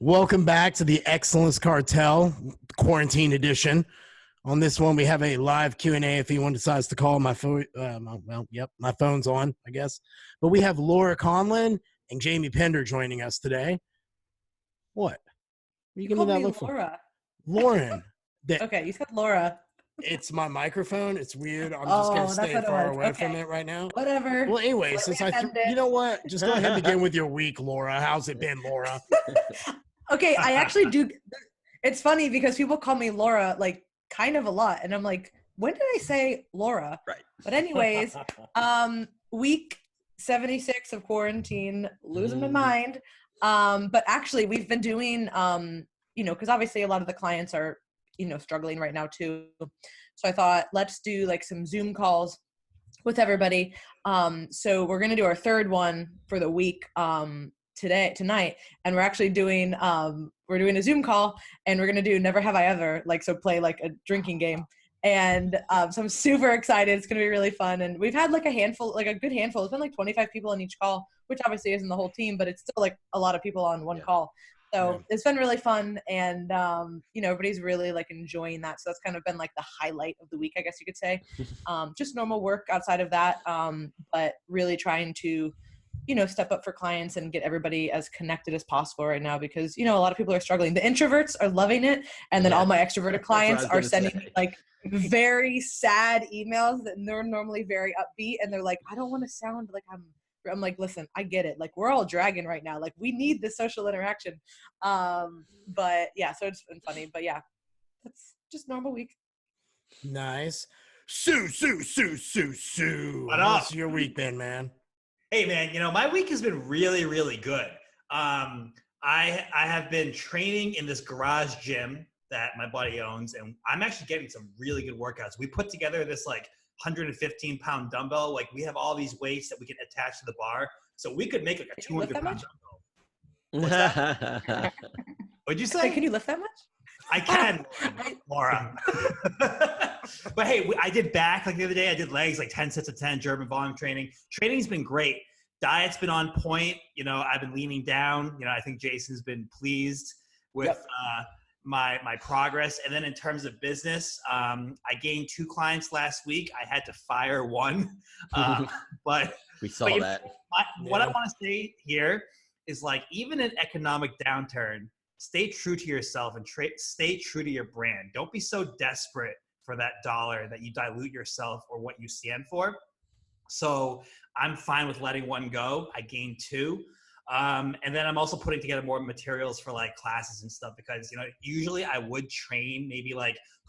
Welcome back to the Excellence Cartel Quarantine Edition. On this one, we have a live Q&A if anyone decides to call. My phone, my phone's on, I guess. But we have Laura Conlin and Jamie Pinder joining us today. What? You called me Laura. Laurin. Okay, you said Laura. It's my microphone. It's weird. I'm just going to stay far away from it right now. Whatever. Well, anyway, you know what? Just go ahead and begin with your week, Laura. How's it been, Laura? Okay, I actually do. It's funny because people call me Laura like kind of a lot. And I'm like, when did I say Laura? Right. But anyways, week 76 of quarantine, losing my mind. But actually we've been doing, because obviously a lot of the clients are, struggling right now too. So I thought, let's do like some Zoom calls with everybody. So we're going to do our third one for the week tonight. And we're actually doing, we're doing a Zoom call and we're going to do Never Have I Ever, play like a drinking game. And so I'm super excited. It's going to be really fun. And we've had like a good handful. It's been like 25 people on each call, which obviously isn't the whole team, but it's still like a lot of people on one call. So it's been really fun. And, everybody's really like enjoying that. So that's kind of been like the highlight of the week, I guess you could say. Just normal work outside of that. But really trying to, step up for clients and get everybody as connected as possible right now because, a lot of people are struggling. The introverts are loving it. And then all my extroverted clients are sending me like very sad emails that they're normally very upbeat. And they're like, I don't want to sound like I'm like, listen, I get it. Like we're all dragging right now. Like we need this social interaction. But yeah, so it's been funny, but yeah, that's just normal week. Nice. Sue. What's your week been, man? Hey man, my week has been really, really good. I have been training in this garage gym that my buddy owns, and I'm actually getting some really good workouts. We put together this 115-pound dumbbell. Like we have all these weights that we can attach to the bar, so we could make like a 200-pound dumbbell. What's that? What'd you say? Can you lift that much? I can, Laura. But hey, I did back the other day. I did legs 10 sets of 10 German volume training. Training's been great. Diet's been on point. I've been leaning down. I think Jason's been pleased with my progress. And then in terms of business, I gained 2 clients last week. I had to fire one, but we saw that. What I want to say here is even in economic downturn, stay true to yourself and stay true to your brand. Don't be so desperate for that dollar that you dilute yourself or what you stand for. So I'm fine with letting one go. I gained 2. And then I'm also putting together more materials for classes and stuff because, usually I would train maybe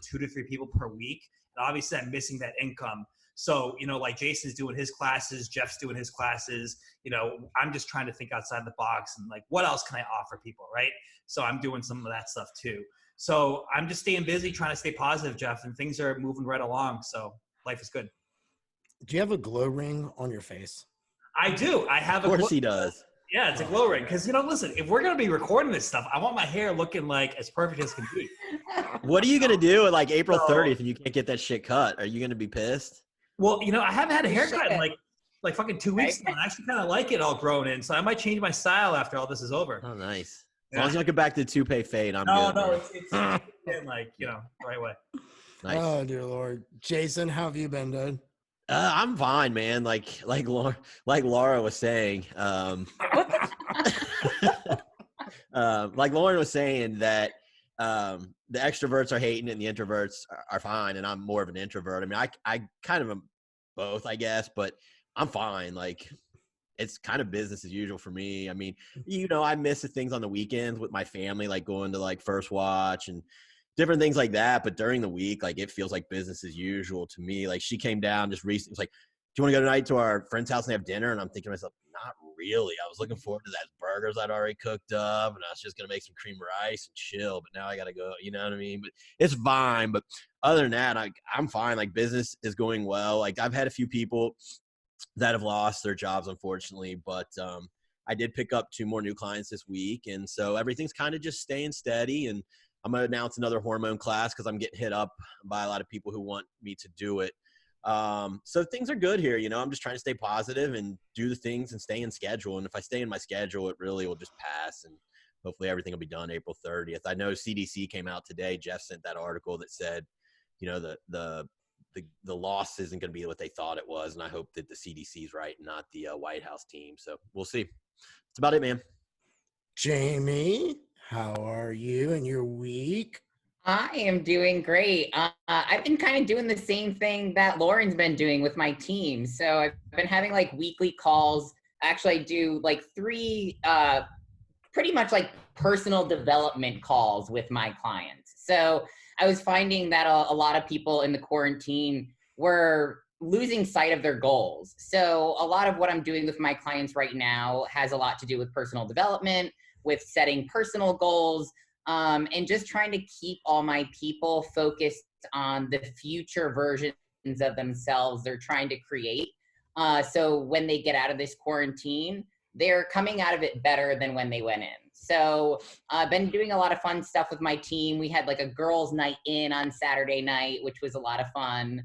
2 to 3 people per week. And obviously I'm missing that income. So, Jason's doing his classes, Jeff's doing his classes, I'm just trying to think outside the box and what else can I offer people, right? So I'm doing some of that stuff too. So I'm just staying busy, trying to stay positive, Jeff, and things are moving right along. So life is good. Do you have a glow ring on your face? I do. I have Of course he does. Yeah, it's a glow ring. Because, listen, if we're going to be recording this stuff, I want my hair looking as perfect as can be. What are you going to do at April 30th and you can't get that shit cut? Are you going to be pissed? Well, I haven't had a haircut in fucking 2 weeks now. I actually kind of like it all grown in. So I might change my style after all this is over. Oh, nice. As long as you don't get back to the toupee fade, I'm good. No, it's the right way. Nice. Oh, dear Lord. Jason, how have you been, dude? I'm fine, man. Like Laura was saying, like Lauren was saying that the extroverts are hating it and the introverts are fine, and I'm more of an introvert. I mean, I kind of am both, I guess, but I'm fine. It's kind of business as usual for me. I mean, I miss the things on the weekends with my family, going to First Watch and different things like that. But during the week, it feels like business as usual to me. She came down just recently. It's do you want to go tonight to our friend's house and have dinner? And I'm thinking to myself, not really. I was looking forward to that burgers I'd already cooked up, and I was just going to make some cream rice and chill. But now I got to go, you know what I mean? But it's fine. But other than that, I'm fine. Business is going well. I've had a few people that have lost their jobs, unfortunately, but I did pick up 2 more new clients this week. And so everything's kind of just staying steady. And I'm going to announce another hormone class because I'm getting hit up by a lot of people who want me to do it. So things are good here. I'm just trying to stay positive and do the things and stay in schedule. And if I stay in my schedule, it really will just pass. And hopefully everything will be done April 30th. I know CDC came out today. Jeff sent that article that said, you know, the loss isn't going to be what they thought it was. And I hope that the CDC is right, and not the White House team. So we'll see. That's about it, man. Jamie, how are you and your week? I am doing great. I've been kind of doing the same thing that Laurin's been doing with my team. So I've been having like weekly calls. Actually, I do like 3 pretty much like personal development calls with my clients. So I was finding that a lot of people in the quarantine were losing sight of their goals. So a lot of what I'm doing with my clients right now has a lot to do with personal development, with setting personal goals, and just trying to keep all my people focused on the future versions of themselves they're trying to create. So when they get out of this quarantine, they're coming out of it better than when they went in. So I've been doing a lot of fun stuff with my team. We had like a girls' night in on Saturday night, which was a lot of fun.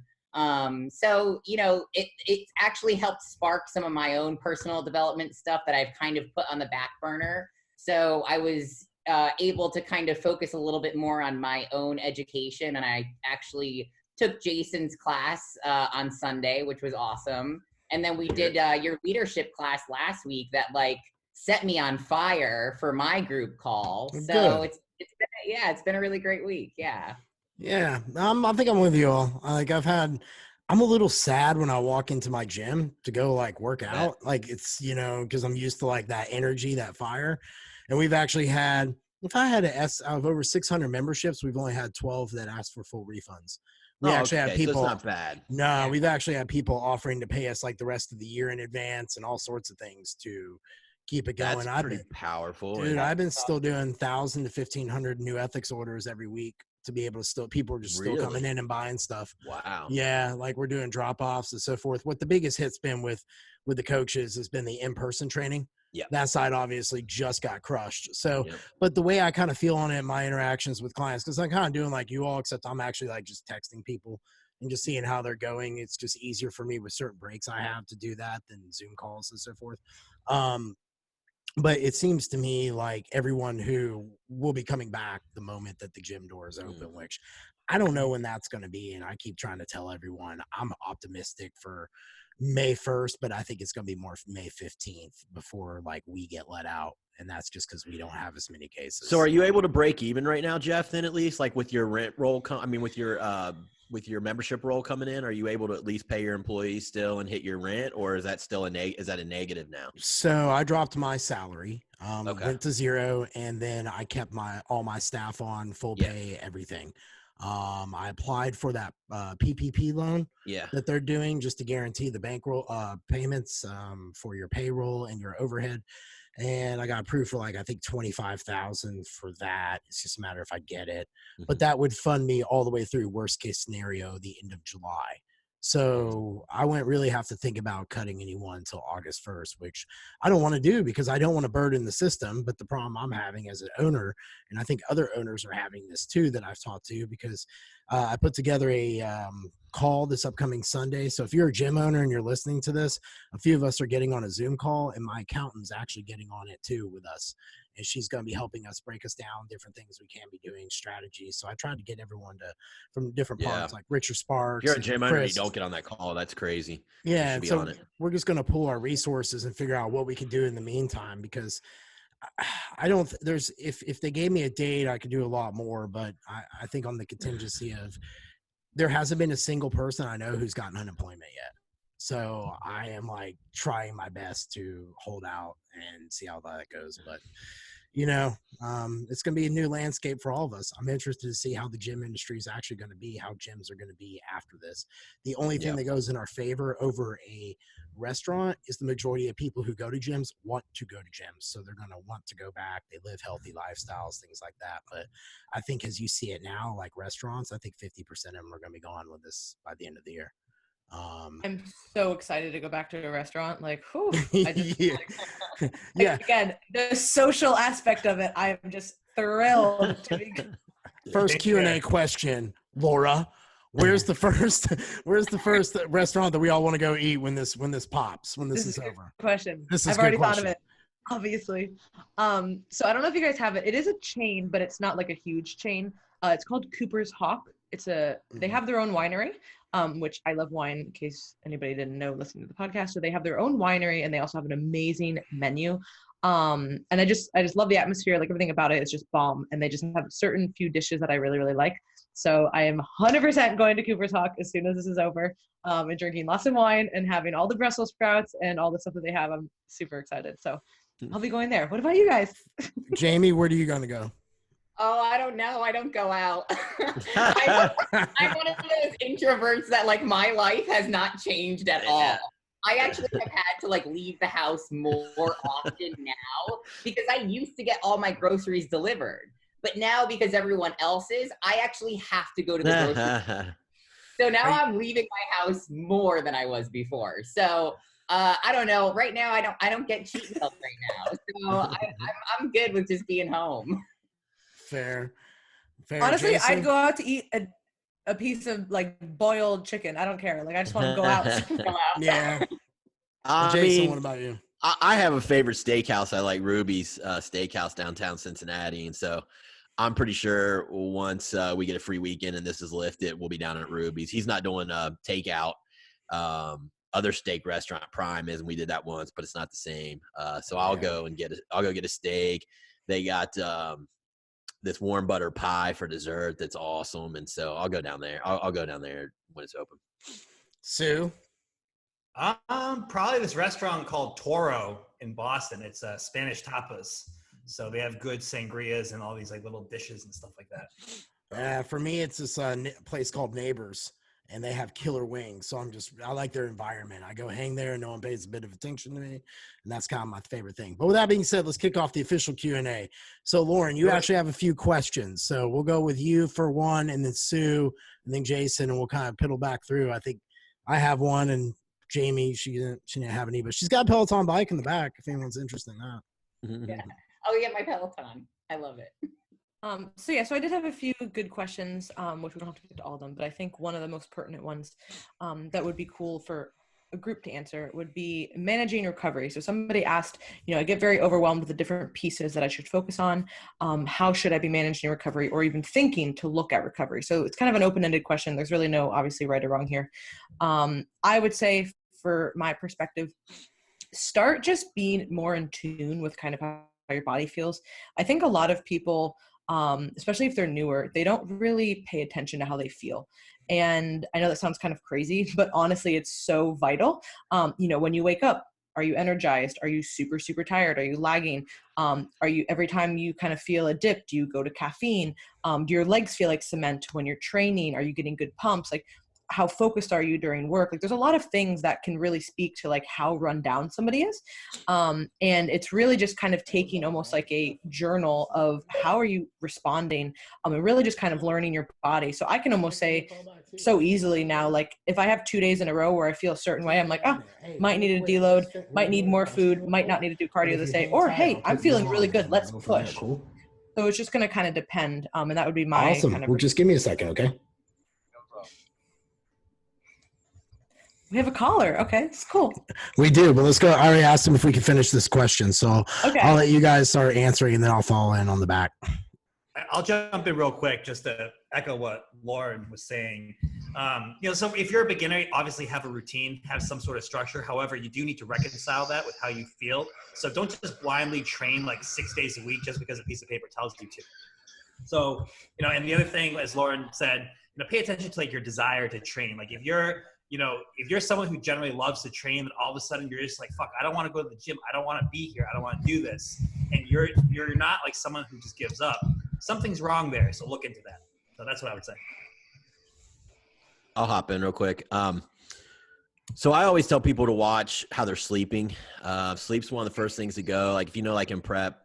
So, you know, it actually helped spark some of my own personal development stuff that I've kind of put on the back burner. So I was able to kind of focus a little bit more on my own education. And I actually took Jason's class on Sunday, which was awesome. And then we did your leadership class last week that like set me on fire for my group call. So it's been a really great week. Yeah. Yeah, I think I'm with you all. Like I'm a little sad when I walk into my gym to go like work out. Like it's, you know, because I'm used to like that energy, that fire. And we've actually had, if I had out of over 600 memberships, we've only had 12 that asked for full refunds. We actually have people. So it's not bad. No, we've actually had people offering to pay us like the rest of the year in advance and all sorts of things to keep it going. That's pretty powerful. Dude, I've been still doing 1,000 to 1,500 new ethics orders every week to be able to still, people are just still coming in and buying stuff. Wow. Yeah, like we're doing drop-offs and so forth. What the biggest hit's been with the coaches has been the in-person training. Yeah. That side obviously just got crushed. So, but the way I kind of feel on it in my interactions with clients, because I'm kind of doing like you all, except I'm actually like just texting people and just seeing how they're going. It's just easier for me with certain breaks I have to do that than Zoom calls and so forth. But it seems to me like everyone who will be coming back the moment that the gym doors open, which I don't know when that's going to be. And I keep trying to tell everyone I'm optimistic for May 1st, but I think it's going to be more May 15th before like we get let out. And that's just because we don't have as many cases. So are you able to break even right now, Jeff, then at least like with your rent roll? With your membership roll coming in, are you able to at least pay your employees still and hit your rent, or is that still is that a negative now? So I dropped my salary, went to 0, and then I kept all my staff on full pay, everything. I applied for that PPP loan that they're doing just to guarantee the bankroll payments for your payroll and your overhead. And I got approved for like, I think 25,000 for that. It's just a matter if I get it, but that would fund me all the way through worst case scenario, the end of July. So I wouldn't really have to think about cutting anyone until August 1st, which I don't want to do because I don't want to burden the system. But the problem I'm having as an owner, and I think other owners are having this too that I've talked to, because I put together a call this upcoming Sunday. So if you're a gym owner and you're listening to this, a few of us are getting on a Zoom call, and my accountant's actually getting on it too with us. And she's going to be helping us break us down different things we can be doing, strategies. So I tried to get everyone from different parts, like Richard Sparks. If you're a gym owner, you don't get on that call. That's crazy. Yeah. And so we're just going to pull our resources and figure out what we can do in the meantime, because if they gave me a date, I could do a lot more, but I think on the contingency of there hasn't been a single person I know who's gotten unemployment yet. So I am like trying my best to hold out and see how that goes. But, you know, it's going to be a new landscape for all of us. I'm interested to see how the gym industry is actually going to be, how gyms are going to be after this. The only thing that goes in our favor over a restaurant is the majority of people who go to gyms want to go to gyms. So they're going to want to go back. They live healthy lifestyles, things like that. But I think as you see it now, like restaurants, I think 50% of them are going to be gone with this by the end of the year. I'm so excited to go back to a restaurant. Like, whew, I just, again, the social aspect of it, I'm just thrilled to be. First Q&A question, Laura. Where's the first restaurant that we all want to go eat when this pops, when this is over? Question. This is I've already question. thought of it. obviously. So I don't know if you guys have it. It is a chain, but it's not like a huge chain. It's called Cooper's Hawk. They have their own winery, which I love wine, in case anybody didn't know listening to the podcast. So they have their own winery, and they also have an amazing menu. And I just love the atmosphere. Like, everything about it is just bomb. And they just have certain few dishes that I really, really like. So I am 100% going to Cooper's Hawk as soon as this is over, and drinking lots of wine and having all the Brussels sprouts and all the stuff that they have. I'm super excited. So I'll be going there. What about you guys? Jamie, where are you going to go? Oh, I don't know. I don't go out. I'm one of those introverts that, like, my life has not changed at all. I actually have had to, like, leave the house more often now, because I used to get all my groceries delivered. But now, because everyone else is, I actually have to go to the grocery store. So now I'm leaving my house more than I was before. So I don't know. Right now, I don't get cheat meals right now. So I'm good with just being home. Fair. Honestly, Jason? I'd go out to eat a piece of, like, boiled chicken. I don't care. Like, I just want to go out. Yeah. I Jason, mean, what about you? I have a favorite steakhouse. I like Ruby's Steakhouse downtown Cincinnati, and so I'm pretty sure once we get a free weekend and this is lifted, we'll be down at Ruby's. He's not doing takeout. Other steak restaurant Prime is, and we did that once, but it's not the same. So I'll go get a steak. They got this warm butter pie for dessert that's awesome, and so I'll go down there. I'll go down there when it's open. Sue? Probably this restaurant called Toro in Boston. It's Spanish tapas. So they have good sangrias and all these, like, little dishes and stuff like that. For me, it's this place called Neighbors, and they have killer wings. So I like their environment. I go hang there, and no one pays a bit of attention to me, and that's kind of my favorite thing. But with that being said, let's kick off the official Q&A. So, Laurin, you actually have a few questions. So we'll go with you for one, and then Sue, and then Jason, and we'll kind of piddle back through. I think I have one, and Jamie, she didn't have any, but she's got a Peloton bike in the back if anyone's interested in that. Yeah. Oh, yeah, my Peloton. I love it. So I did have a few good questions, which we don't have to get to all of them, but I think one of the most pertinent ones that would be cool for a group to answer would be managing recovery. So somebody asked, I get very overwhelmed with the different pieces that I should focus on. How should I be managing recovery, or even thinking to look at recovery? So it's kind of an open-ended question. There's really no obviously right or wrong here. I would say, for my perspective, start just being more in tune with kind of how your body feels. I think a lot of people, especially if they're newer, they don't really pay attention to how they feel. And I know that sounds kind of crazy, but honestly, it's so vital. When you wake up, are you energized? Are you super, super tired? Are you lagging? Every time you kind of feel a dip, do you go to caffeine? Do your legs feel like cement when you're training? Are you getting good pumps? Like, how focused are you during work? Like, there's a lot of things that can really speak to, like, how run down somebody is. And it's really just kind of taking almost like a journal of how are you responding, and really just kind of learning your body. So I can almost say so easily now, like, if I have 2 days in a row where I feel a certain way, I'm like, might need a deload, might need more food, might not need to do cardio this day, or hey, I'm feeling really good, let's push. So it's just going to kind of depend. And that would be my awesome. kind of. Well, just give me a second, okay? We have a caller. Okay, it's cool. We do, but let's go. I already asked him if we could finish this question, so okay. I'll let you guys start answering, and then I'll follow in on the back. I'll jump in real quick just to echo what Laurin was saying. So if you're a beginner, obviously have a routine, have some sort of structure. However, you do need to reconcile that with how you feel. So don't just blindly train like 6 days a week just because a piece of paper tells you to. So, and the other thing, as Laurin said, pay attention to, like, your desire to train. Like, if you're someone who generally loves to train, and all of a sudden you're just like, fuck, I don't want to go to the gym. I don't want to be here. I don't want to do this. And you're not like someone who just gives up. Something's wrong there. So look into that. So that's what I would say. I'll hop in real quick. So I always tell people to watch how they're sleeping. Sleep's one of the first things to go. Like, if like in prep,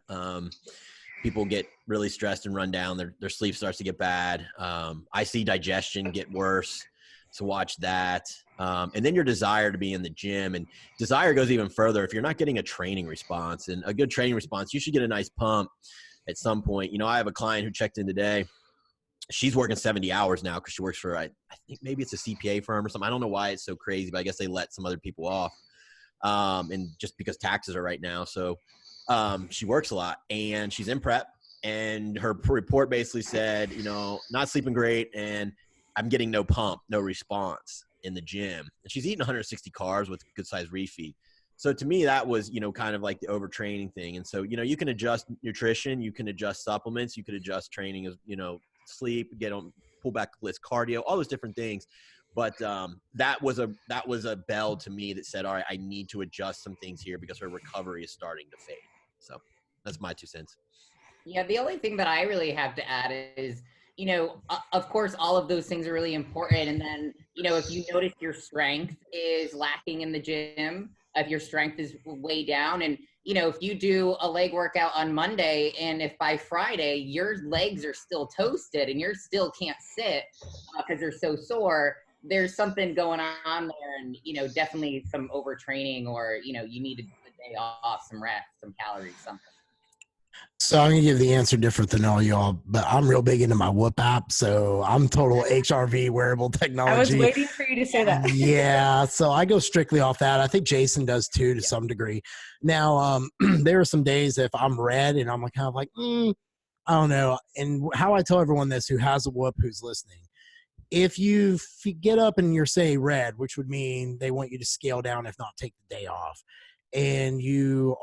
people get really stressed and run down. Their sleep starts to get bad. I see digestion get worse. So watch that. And then your desire to be in the gym, and desire goes even further. If you're not getting a training response, and a good training response, you should get a nice pump at some point. I have a client who checked in today. She's working 70 hours now because she works for, I think maybe it's a CPA firm or something. I don't know why it's so crazy, but I guess they let some other people off. And just because taxes are right now. So She works a lot, and she's in prep, and her report basically said, not sleeping great, and I'm getting no pump, no response in the gym. And she's eating 160 carbs with good size refeed. So to me, that was, kind of like the overtraining thing. And so, you can adjust nutrition, you can adjust supplements, you could adjust training as, sleep, pull back list cardio, all those different things. But that was a bell to me that said, all right, I need to adjust some things here because her recovery is starting to fade. So that's my 2 cents. Yeah, the only thing that I really have to add is, of course, all of those things are really important. And then, if you notice your strength is lacking in the gym, if your strength is way down, and, if you do a leg workout on Monday, and if by Friday your legs are still toasted and you still can't sit because they're so sore, there's something going on there, and, definitely some overtraining, or, you need a day off, some rest, some calories, something. So I'm gonna give the answer different than all y'all, but I'm real big into my Whoop app, so I'm total HRV wearable technology. I was waiting for you to say that. Yeah, so I go strictly off that. I think Jason does too, to some degree. Now, there are some days if I'm red and I'm kind of like, I don't know. And how I tell everyone this who has a Whoop, who's listening, if you get up and you're, say, red, which would mean they want you to scale down, if not take the day off, and you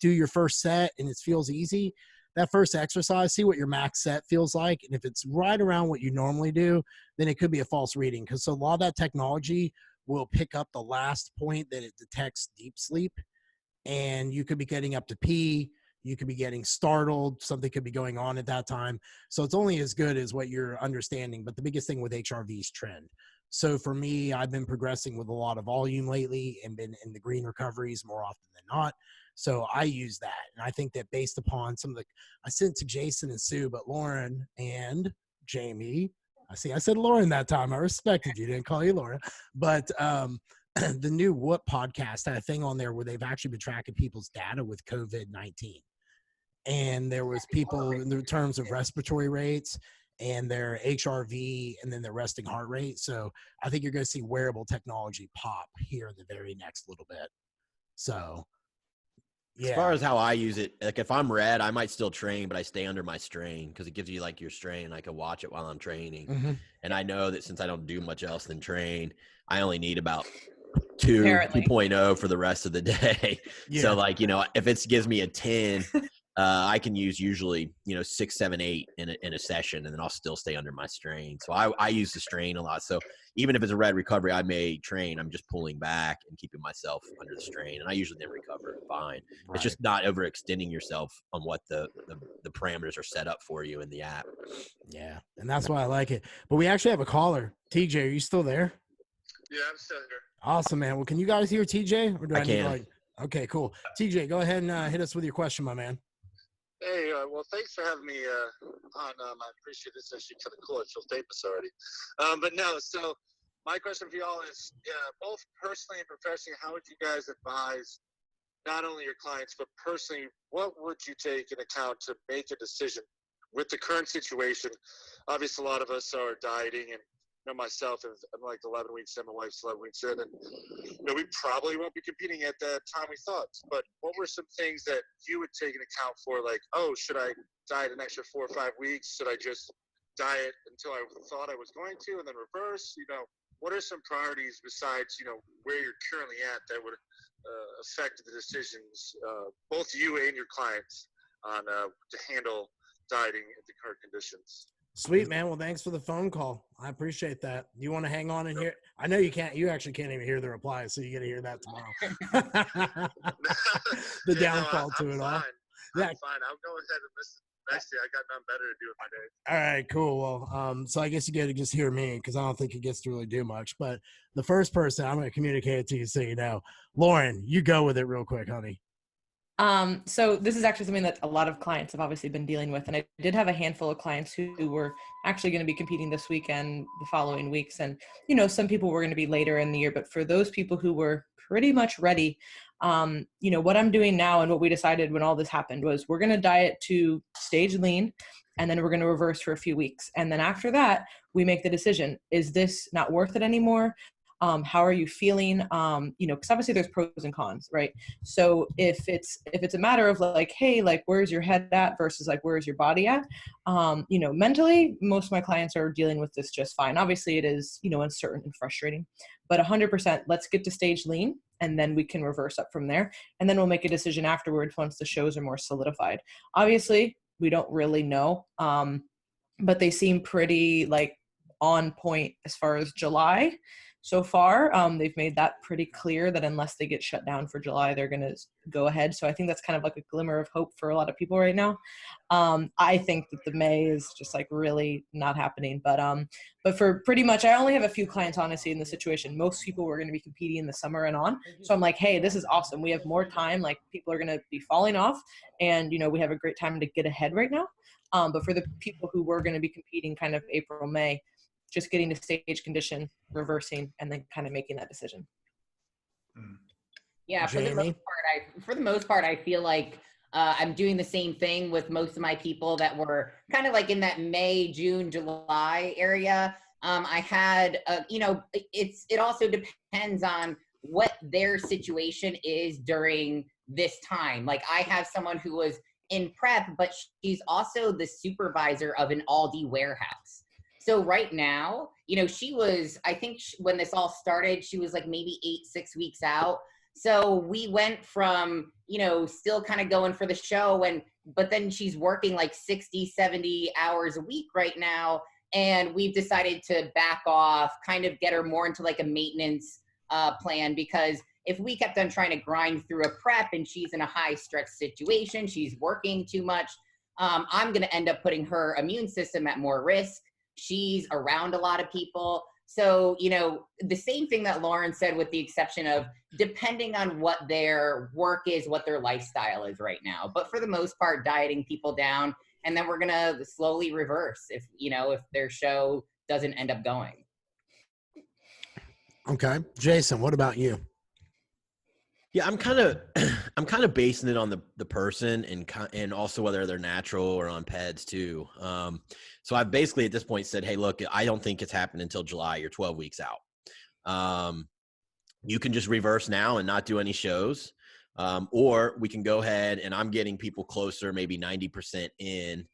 do your first set and it feels easy, that first exercise, see what your max set feels like. And if it's right around what you normally do, then it could be a false reading. Because so a lot of that technology will pick up the last point that it detects deep sleep. And you could be getting up to pee. You could be getting startled. Something could be going on at that time. So it's only as good as what you're understanding. But the biggest thing with HRV is trend. So for me, I've been progressing with a lot of volume lately and been in the green recoveries more often than not. So I use that. And I think that based upon I sent it to Jason and Sue, but Laurin and Jamie, I said Laurin that time. I respected you, didn't call you Laurin. But the new Whoop podcast had a thing on there where they've actually been tracking people's data with COVID-19. And there was people in the terms of respiratory rates and their HRV and then their resting heart rate. So I think you're going to see wearable technology pop here in the very next little bit. So, yeah. As far as how I use it, like if I'm red, I might still train, but I stay under my strain because it gives you like your strain. I can watch it while I'm training. Mm-hmm. And I know that since I don't do much else than train, I only need about 2.0 for the rest of the day. Yeah. So like, if it gives me a 10, I can use usually, 6, 7, 8 in a session, and then I'll still stay under my strain. So I use the strain a lot. So even if it's a red recovery, I may train. I'm just pulling back and keeping myself under the strain, and I usually then recover fine. Right. It's just not overextending yourself on what the parameters are set up for you in the app. Yeah, and that's why I like it. But we actually have a caller. TJ, are you still there? Yeah, I'm still here. Awesome, man. Well, can you guys hear TJ? Or do I can. Need okay, cool. TJ, go ahead and hit us with your question, my man. Hey, well, thanks for having me on. I appreciate this. Actually, kind of cool. I feel famous already. But no, so my question for y'all is, both personally and professionally, how would you guys advise not only your clients, but personally, what would you take in account to make a decision with the current situation? Obviously, a lot of us are dieting, and myself, I'm like 11 weeks in, my wife's 11 weeks in, and we probably won't be competing at the time we thought. But what were some things that you would take into account for, like, oh, should I diet an extra 4 or 5 weeks? Should I just diet until I thought I was going to and then reverse? What are some priorities besides, where you're currently at that would affect the decisions, both you and your clients, on to handle dieting in the current conditions? Sweet, man. Well, thanks for the phone call. I appreciate that. You want to hang on and hear? I know you can't. You actually can't even hear the reply, so you got to hear that tomorrow. The downfall to it all. I'm fine. I'll go ahead and listen next day. I got nothing better to do with my day. All right, cool. Well, so I guess you got to just hear me because I don't think it gets to really do much. But the first person I'm going to communicate it to you so you know. Laurin, you go with it real quick, honey. So this is actually something that a lot of clients have obviously been dealing with. And I did have a handful of clients who were actually going to be competing this weekend, the following weeks. And, some people were going to be later in the year, but for those people who were pretty much ready, what I'm doing now and what we decided when all this happened was we're going to diet to stage lean, and then we're going to reverse for a few weeks. And then after that, we make the decision, is this not worth it anymore? How are you feeling? Because obviously there's pros and cons, right? So if it's a matter of like, hey, like where's your head at versus like where's your body at? Mentally, most of my clients are dealing with this just fine. Obviously it is, uncertain and frustrating, but 100%, let's get to stage lean and then we can reverse up from there. And then we'll make a decision afterwards once the shows are more solidified. Obviously, we don't really know, but they seem pretty like on point as far as July so far. They've made that pretty clear that unless they get shut down for July, they're going to go ahead. So I think that's kind of like a glimmer of hope for a lot of people right now. I think that the May is just like really not happening, but for pretty much, I only have a few clients honestly in the situation. Most people were going to be competing in the summer and on. So I'm like, hey, this is awesome. We have more time. Like people are going to be falling off and, we have a great time to get ahead right now. But for the people who were going to be competing kind of April, May, just getting to stage condition, reversing, and then kind of making that decision. Yeah, for the most part, I feel like I'm doing the same thing with most of my people that were kind of like in that May, June, July area. I had, it also depends on what their situation is during this time. Like I have someone who was in prep, but she's also the supervisor of an Aldi warehouse. So right now, she was, I think when this all started, she was like maybe 6 weeks out. So we went from, still kind of going for the show but then she's working like 60, 70 hours a week right now. And we've decided to back off, kind of get her more into like a maintenance plan, because if we kept on trying to grind through a prep and she's in a high stress situation, she's working too much, I'm going to end up putting her immune system at more risk. She's around a lot of people. So, the same thing that Laurin said, with the exception of depending on what their work is, what their lifestyle is right now. But for the most part, dieting people down. And then we're going to slowly reverse if their show doesn't end up going. Okay. Jason, what about you? Yeah, I'm kind of basing it on the person and also whether they're natural or on PEDs too. So I've basically at this point said, hey, look, I don't think it's happening until July. You're 12 weeks out. You can just reverse now and not do any shows, or we can go ahead and I'm getting people closer, maybe 90% in,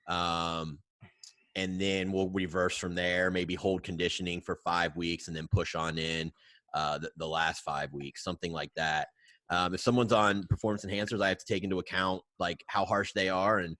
and then we'll reverse from there. Maybe hold conditioning for 5 weeks and then push on in. The last 5 weeks, something like that. If someone's on performance enhancers, I have to take into account like how harsh they are and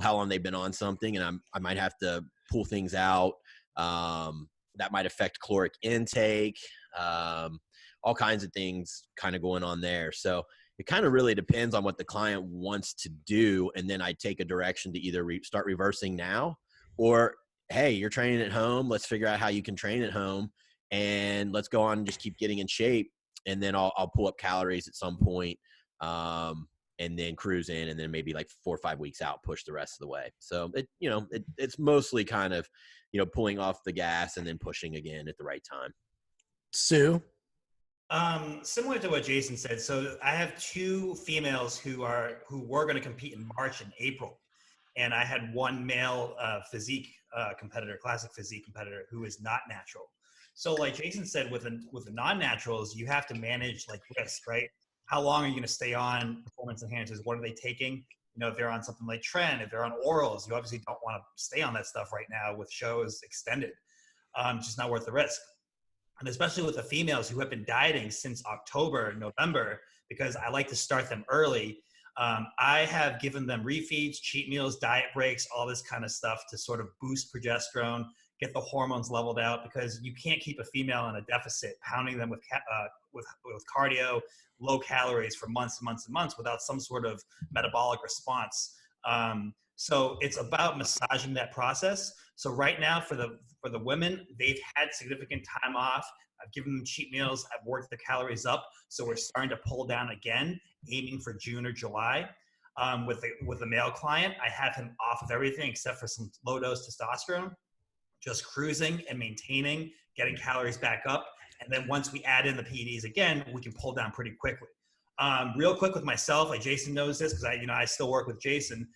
how long they've been on something. And I might have to pull things out. That might affect caloric intake, all kinds of things kind of going on there. So it kind of really depends on what the client wants to do. And then I take a direction to either start reversing now, or, hey, you're training at home. Let's figure out how you can train at home. And let's go on and just keep getting in shape. And then I'll pull up calories at some point, and then cruise in, and then maybe like 4 or 5 weeks out, push the rest of the way. So it's mostly kind of, pulling off the gas and then pushing again at the right time. Sue? Similar to what Jason said. So I have 2 females who were going to compete in March and April. And I had one male physique competitor, classic physique competitor, who is not natural. So like Jason said, with the non-naturals, you have to manage like risk, right? How long are you going to stay on performance enhancers? What are they taking? If they're on something like Tren, if they're on orals, you obviously don't want to stay on that stuff right now with shows extended. Just not worth the risk. And especially with the females who have been dieting since October, November, because I like to start them early. I have given them refeeds, cheat meals, diet breaks, all this kind of stuff to sort of boost progesterone, get the hormones leveled out, because you can't keep a female in a deficit, pounding them with cardio, low calories for months and months and months without some sort of metabolic response. So it's about massaging that process. So right now for the women, they've had significant time off. I've given them cheat meals. I've worked the calories up. So we're starting to pull down again, aiming for June or July. With the male client, I have him off of everything except for some low dose testosterone, just cruising and maintaining, getting calories back up. And then once we add in the PEDs again, we can pull down pretty quickly. Real quick with myself, like Jason knows this, because I still work with Jason.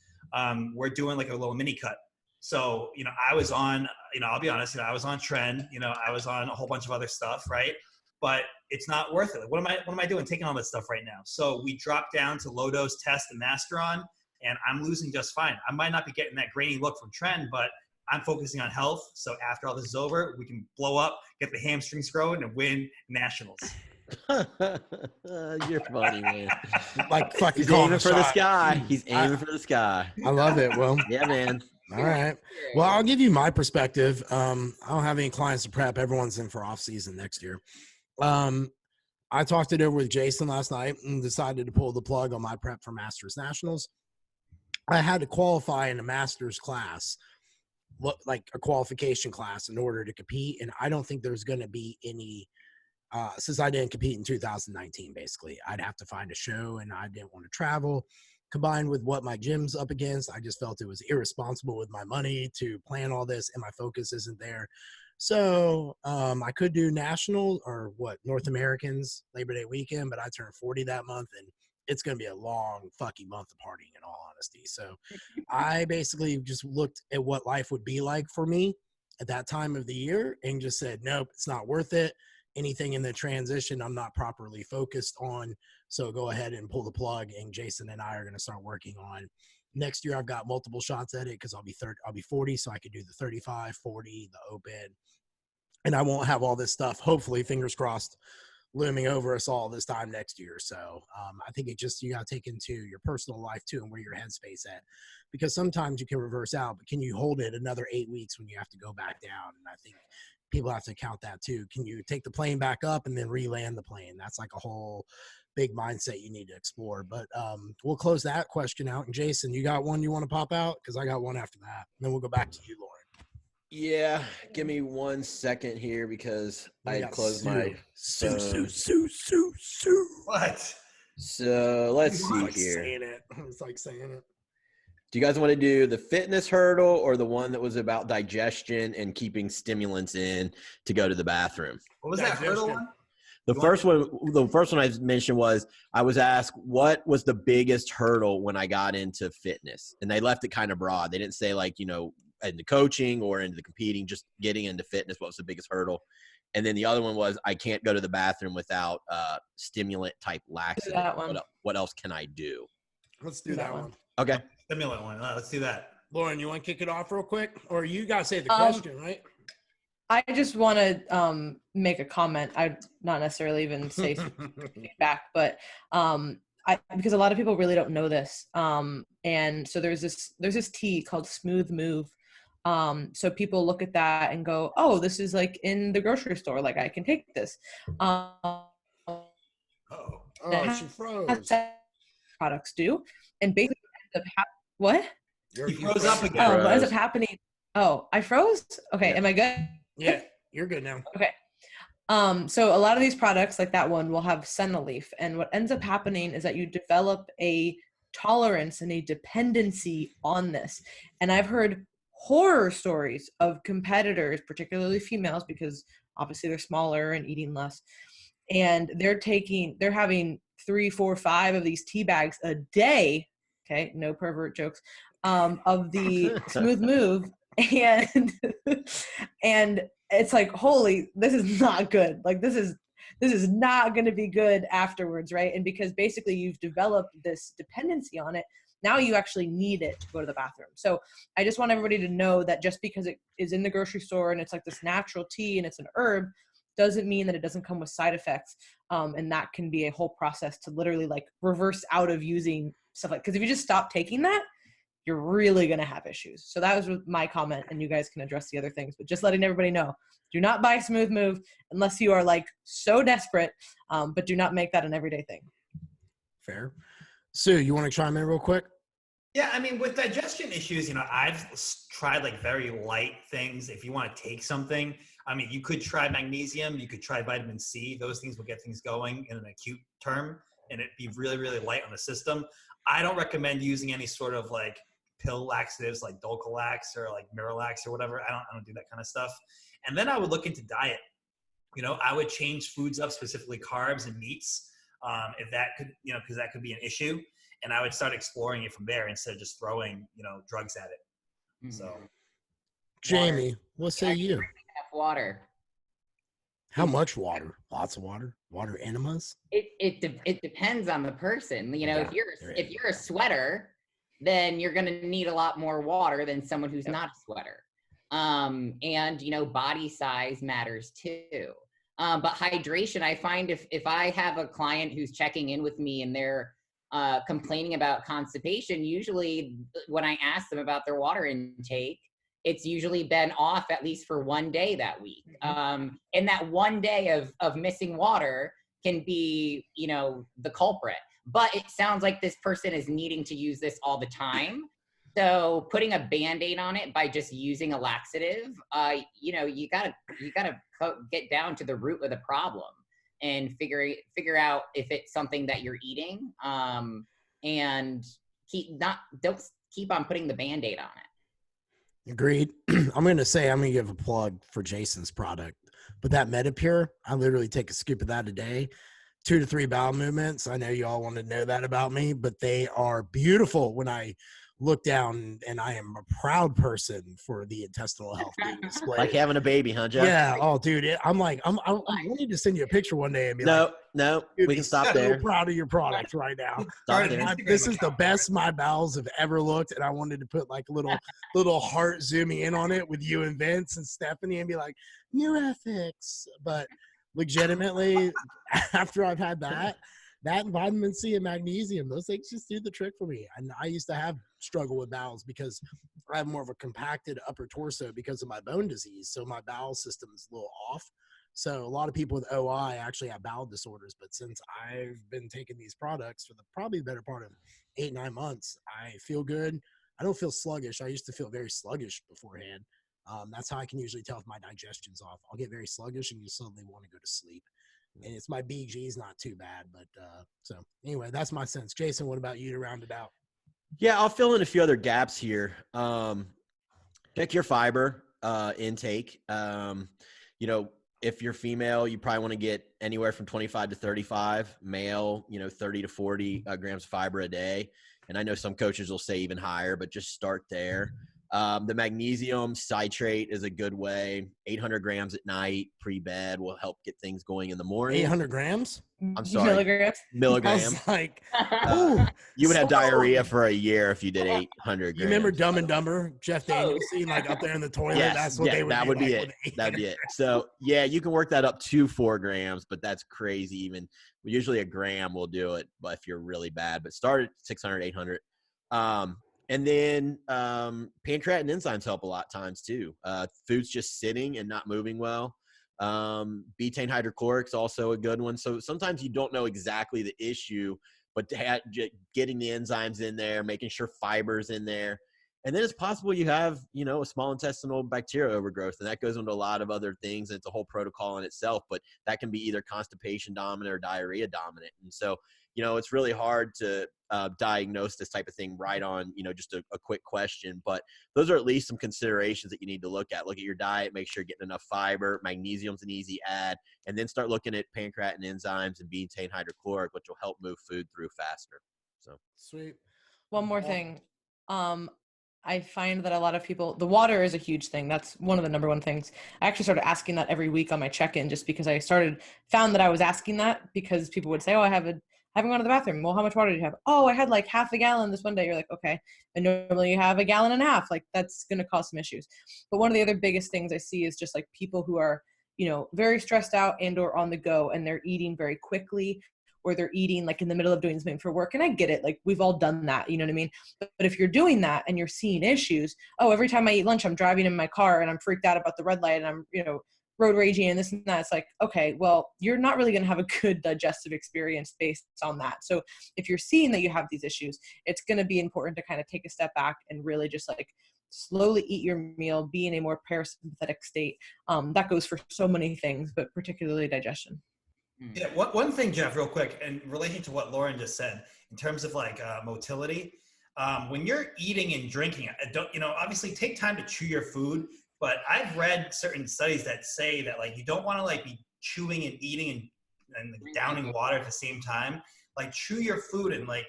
We're doing like a little mini cut. So, I was on, I'll be honest, I was on Tren, I was on a whole bunch of other stuff, right? but it's not worth it. Like, what am I doing taking all this stuff right now? So we dropped down to low dose test and master on, and I'm losing just fine. I might not be getting that grainy look from trend, but I'm focusing on health. So after all this is over, we can blow up, get the hamstrings growing, and win nationals. You're funny, man. Like fucking He's calling aiming a for the shot. sky. He's aiming for the sky. I love it. Well, Yeah, man. all right. Well, I'll give you my perspective. I don't have any clients to prep. Everyone's in for off season next year. I talked it over with Jason last night and decided to pull the plug on my prep for Masters Nationals. I had to qualify in a Masters class, like a qualification class, in order to compete. And I don't think there's going to be any, since I didn't compete in 2019, basically. I'd have to find a show, and I didn't want to travel. Combined with what my gym's up against, I just felt it was irresponsible with my money to plan all this, and my focus isn't there. So I could do national or North Americans Labor Day weekend, but I turned 40 that month, and it's going to be a long fucking month of partying, in all honesty. So I basically just looked at what life would be like for me at that time of the year and just said, nope, it's not worth it. Anything in the transition I'm not properly focused on. So go ahead and pull the plug, and Jason and I are going to start working on next year. I've got multiple shots at it because I'll be 40, so I could do the 35, 40, the open, and I won't have all this stuff, hopefully, fingers crossed, looming over us all this time next year. So I think you got to take into your personal life too, and where your headspace at, because sometimes you can reverse out, but can you hold it another 8 weeks when you have to go back down? And I think people have to count that too. Can you take the plane back up and then re-land the plane? That's like a whole big mindset you need to explore. But we'll close that question out. And Jason, you got one you want to pop out? Because I got one after that. And then we'll go back to you, Laurin. Yeah, give me 1 second here because I had closed my phone. Sue. What? So let's see Like here. saying it. It's like saying it. Do you guys want to do the fitness hurdle or the one that was about digestion and keeping stimulants in to go to the bathroom? What was that hurdle one? The first one I mentioned was I was asked what was the biggest hurdle when I got into fitness, and they left it kind of broad. They didn't say like, into coaching or into the competing, just getting into fitness. What was the biggest hurdle? And then the other one was I can't go to the bathroom without stimulant type laxative. That one. What else can I do? Let's do that one. Okay. Stimulant one. Let's do that. Laurin, you want to kick it off real quick? Or you got to say the question, right? I just want to make a comment. I'd not necessarily even say feedback, but because a lot of people really don't know this. And so there's this tea called Smooth Move. So people look at that and go, oh, this is like in the grocery store. Like I can take this. She froze. Products do. And basically what? You froze up again. Oh, what ends up happening? Oh, I froze? Okay. Yeah. Am I good? Yeah, you're good now. Okay. So a lot of these products like that one will have Senna-Leaf, and what ends up happening is that you develop a tolerance and a dependency on this. And I've heard horror stories of competitors, particularly females, because obviously they're smaller and eating less, and they're having 3, 4, 5 of these tea bags a day. Okay, no pervert jokes. Of the Smooth Move, and it's like, holy, this is not good. Like this is not going to be good afterwards, right? And because basically you've developed this dependency on it, now you actually need it to go to the bathroom. So I just want everybody to know that just because it is in the grocery store and it's like this natural tea and it's an herb, doesn't mean that it doesn't come with side effects. And that can be a whole process to literally like reverse out of using stuff like, because if you just stop taking that, you're really going to have issues. So that was my comment, and you guys can address the other things, but just letting everybody know, do not buy Smooth Move unless you are like so desperate, but do not make that an everyday thing. Fair. Sue, you want to chime in real quick? Yeah, I mean, with digestion issues, I've tried like very light things. If you want to take something, I mean, you could try magnesium, you could try vitamin C. Those things will get things going in an acute term, and it'd be really, really light on the system. I don't recommend using any sort of like pill laxatives like Dulcolax or like Miralax or whatever. I don't do that kind of stuff. And then I would look into diet. I would change foods up, specifically carbs and meats, if that could, because that could be an issue. And I would start exploring it from there instead of just throwing, drugs at it. So, Jamie, what say you? Enough water. How much water? Lots of water. Water enemas. It depends on the person. You know, Okay. if you're a sweater, then you're going to need a lot more water than someone who's not a sweater. And you know, body size matters too. But hydration, I find if I have a client who's checking in with me and they're complaining about constipation, usually when I ask them about their water intake, it's usually been off at least for one day that week. And that one day of missing water can be, you know, the culprit. But it sounds like this person is needing to use this all the time. So putting a Band-Aid on it by just using a laxative, you know, you gotta get down to the root of the problem and figure out if it's something that you're eating, and don't keep on putting the Band-Aid on it. Agreed. I'm going to give a plug for Jason's product, but that Metapure, I literally take a scoop of that a day, 2 to 3 bowel movements. I know you all want to know that about me, but they are beautiful when I look down, and I am a proud person for the intestinal health being displayed. Like having a baby, huh, Jeff? Yeah. Oh, dude. I wanted to send you a picture one day and be No, we can stop there. So proud of your product right now. Stop there. This is the best my bowels have ever looked, and I wanted to put like a little heart zooming in on it with you and Vince and Stephanie and be like, new ethics. But legitimately, after I've had that and vitamin C and magnesium, those things just do the trick for me. And I used to have struggle with bowels because I have more of a compacted upper torso because of my bone disease. So my bowel system is a little off. So a lot of people with OI actually have bowel disorders. But since I've been taking these products for probably the better part of 8-9 months, I feel good. I don't feel sluggish. I used to feel very sluggish beforehand. That's how I can usually tell if my digestion's off. I'll get very sluggish and you suddenly want to go to sleep. And it's my BG's not too bad. But so anyway, that's my sense. Jason, what about you to round it out? Yeah, I'll fill in a few other gaps here. Check your fiber intake. You know, if you're female, you probably want to get anywhere from 25 to 35. Male, 30 to 40 grams of fiber a day. And I know some coaches will say even higher, but just start there. The magnesium citrate is a good way. 800 grams at night pre-bed will help get things going in the morning. 800 grams? I'm sorry. Milligrams. I was like, you would have diarrhea for a year if you did 800 grams. You remember Dumb and Dumber? Jeff Daniels scene, like up there in the toilet? Yes, that's what they would that do. would be it. That'd be it. So, yeah, you can work that up to 4 grams, but that's crazy. Even usually a gram will do it, but if you're really bad. But start at 600, 800. And then pancreatin enzymes help a lot of times too. Food's just sitting and not moving well. Betaine hydrochloric is also a good one. So sometimes you don't know exactly the issue, but getting the enzymes in there, making sure fiber's in there. And then it's possible you have, a small intestinal bacterial overgrowth, and that goes into a lot of other things. And it's a whole protocol in itself, but that can be either constipation dominant or diarrhea dominant. And so, it's really hard to diagnose this type of thing right on, just a quick question. But those are at least some considerations that you need to look at. Look at your diet, make sure you're getting enough fiber. Magnesium's an easy add. And then start looking at pancreatin enzymes and betaine hydrochloric, which will help move food through faster. So sweet. One more thing. I find that a lot of people, the water is a huge thing. That's one of the number one things. I actually started asking that every week on my check-in just because I found that I was asking that because people would say, oh, I haven't gone to the bathroom. Well, how much water did you have? Oh, I had like half a gallon this one day. You're like, okay. And normally you have a gallon and a half. Like that's going to cause some issues. But one of the other biggest things I see is just like people who are, very stressed out and or on the go, and they're eating very quickly, or they're eating like in the middle of doing something for work. And I get it. Like we've all done that. You know what I mean? But if you're doing that and you're seeing issues, oh, every time I eat lunch, I'm driving in my car and I'm freaked out about the red light and I'm, road raging and this and that. It's like, okay, well, you're not really going to have a good digestive experience based on that. So if you're seeing that you have these issues, it's going to be important to kind of take a step back and really just like slowly eat your meal, be in a more parasympathetic state. That goes for so many things, but particularly digestion. Yeah, one thing, Jeff, real quick, in relation to what Laurin just said, in terms of like motility, when you're eating and drinking, obviously take time to chew your food. But I've read certain studies that say that like you don't want to like be chewing and eating and downing water at the same time. Like chew your food and like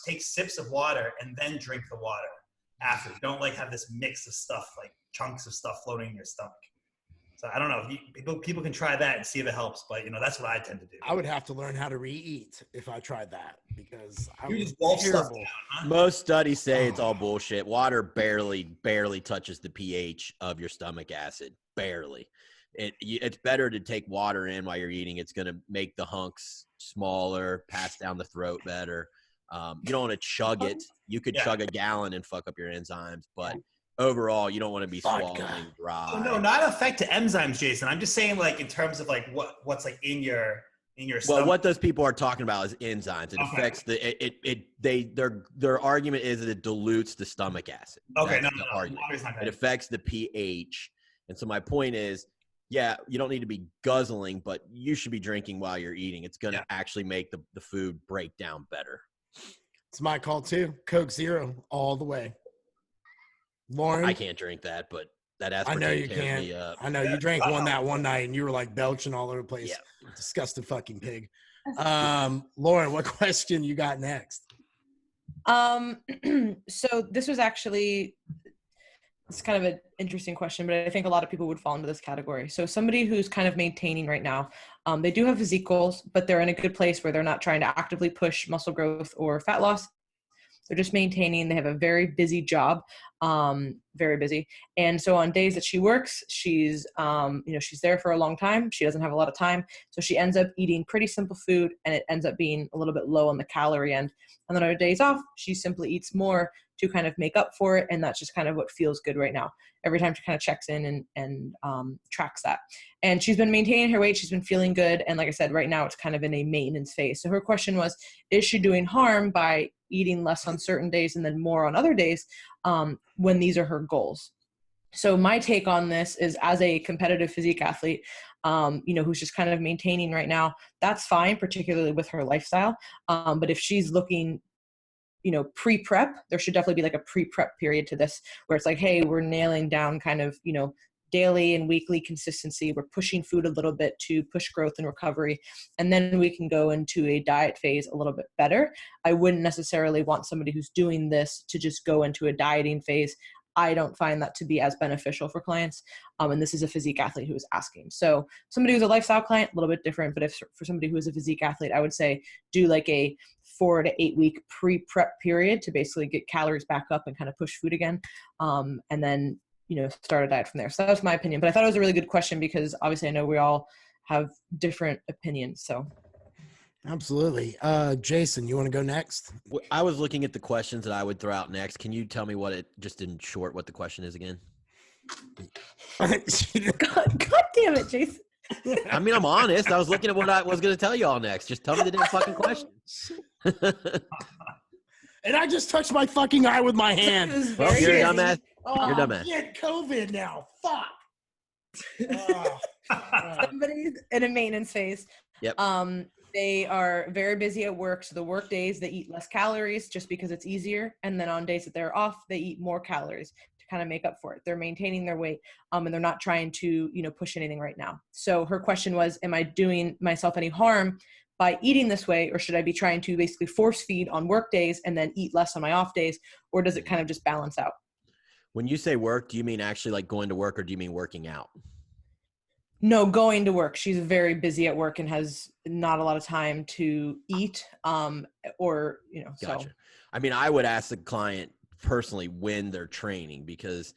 take sips of water and then drink the water after. Don't like have this mix of stuff like chunks of stuff floating in your stomach. So I don't know. People can try that and see if it helps, but that's what I tend to do. I would have to learn how to re-eat if I tried that because I You was just wolf stuff terrible. down, huh? Most studies say it's all bullshit. Water barely touches the pH of your stomach acid. Barely. It's better to take water in while you're eating. It's going to make the hunks smaller, pass down the throat better. You don't want to chug it. You could chug a gallon and fuck up your enzymes, but overall, you don't want to be swallowing dry. Oh, no, not affect to enzymes, Jason. I'm just saying, like, in terms of like what's like in your stomach. Well, what those people are talking about is enzymes. It affects their argument is that it dilutes the stomach acid. Okay, That's no, the argument. water's not It bad. affects the pH. And so my point is, yeah, you don't need to be guzzling, but you should be drinking while you're eating. It's going to actually make the food break down better. It's my call too. Coke Zero all the way. Lauren, I can't drink that, but that aspartame I know you tears can't. me up. I know you drank one that one night and you were like belching all over the place. Yeah. Disgusting fucking pig. Lauren, what question you got next? So this was actually, it's kind of an interesting question, but I think a lot of people would fall into this category. So somebody who's kind of maintaining right now, they do have physique goals, but they're in a good place where they're not trying to actively push muscle growth or fat loss. They're just maintaining. They have a very busy job, very busy. And so on days that she works, she's there for a long time. She doesn't have a lot of time. So she ends up eating pretty simple food and it ends up being a little bit low on the calorie end. And then on her days off, she simply eats more to kind of make up for it. And that's just kind of what feels good right now. Every time she kind of checks in and tracks that. And she's been maintaining her weight. She's been feeling good. And like I said, right now it's kind of in a maintenance phase. So her question was, is she doing harm by eating less on certain days and then more on other days when these are her goals? So my take on this is, as a competitive physique athlete, who's just kind of maintaining right now, that's fine, particularly with her lifestyle. But if she's looking, pre-prep, there should definitely be like a pre-prep period to this where it's like, hey, we're nailing down kind of, daily and weekly consistency. We're pushing food a little bit to push growth and recovery. And then we can go into a diet phase a little bit better. I wouldn't necessarily want somebody who's doing this to just go into a dieting phase. I don't find that to be as beneficial for clients. And this is a physique athlete who is asking. So somebody who's a lifestyle client, a little bit different. But if for somebody who is a physique athlete, I would say do like a 4 to 8 week pre-prep period to basically get calories back up and kind of push food again. And then, start a diet from there. So that was my opinion. But I thought it was a really good question because obviously I know we all have different opinions. So. Absolutely. Jason, you want to go next? I was looking at the questions that I would throw out next. Can you tell me just in short, what the question is again? God damn it, Jason. I mean, I'm honest. I was looking at what I was going to tell you all next. Just tell me the damn fucking question. And I just touched my fucking eye with my hand. Well, you're a dumbass. Oh, You're a dumbass. Get COVID now. Fuck. Somebody's in a maintenance phase. Yep. They are very busy at work. So the work days, they eat less calories just because it's easier. And then on days that they're off, they eat more calories to kind of make up for it. They're maintaining their weight and they're not trying to, push anything right now. So her question was, am I doing myself any harm by eating this way, or should I be trying to basically force feed on work days and then eat less on my off days, or does it kind of just balance out? When you say work, do you mean actually like going to work, or do you mean working out? No, going to work. She's very busy at work and has not a lot of time to eat Gotcha. So. I mean, I would ask the client personally when they're training, because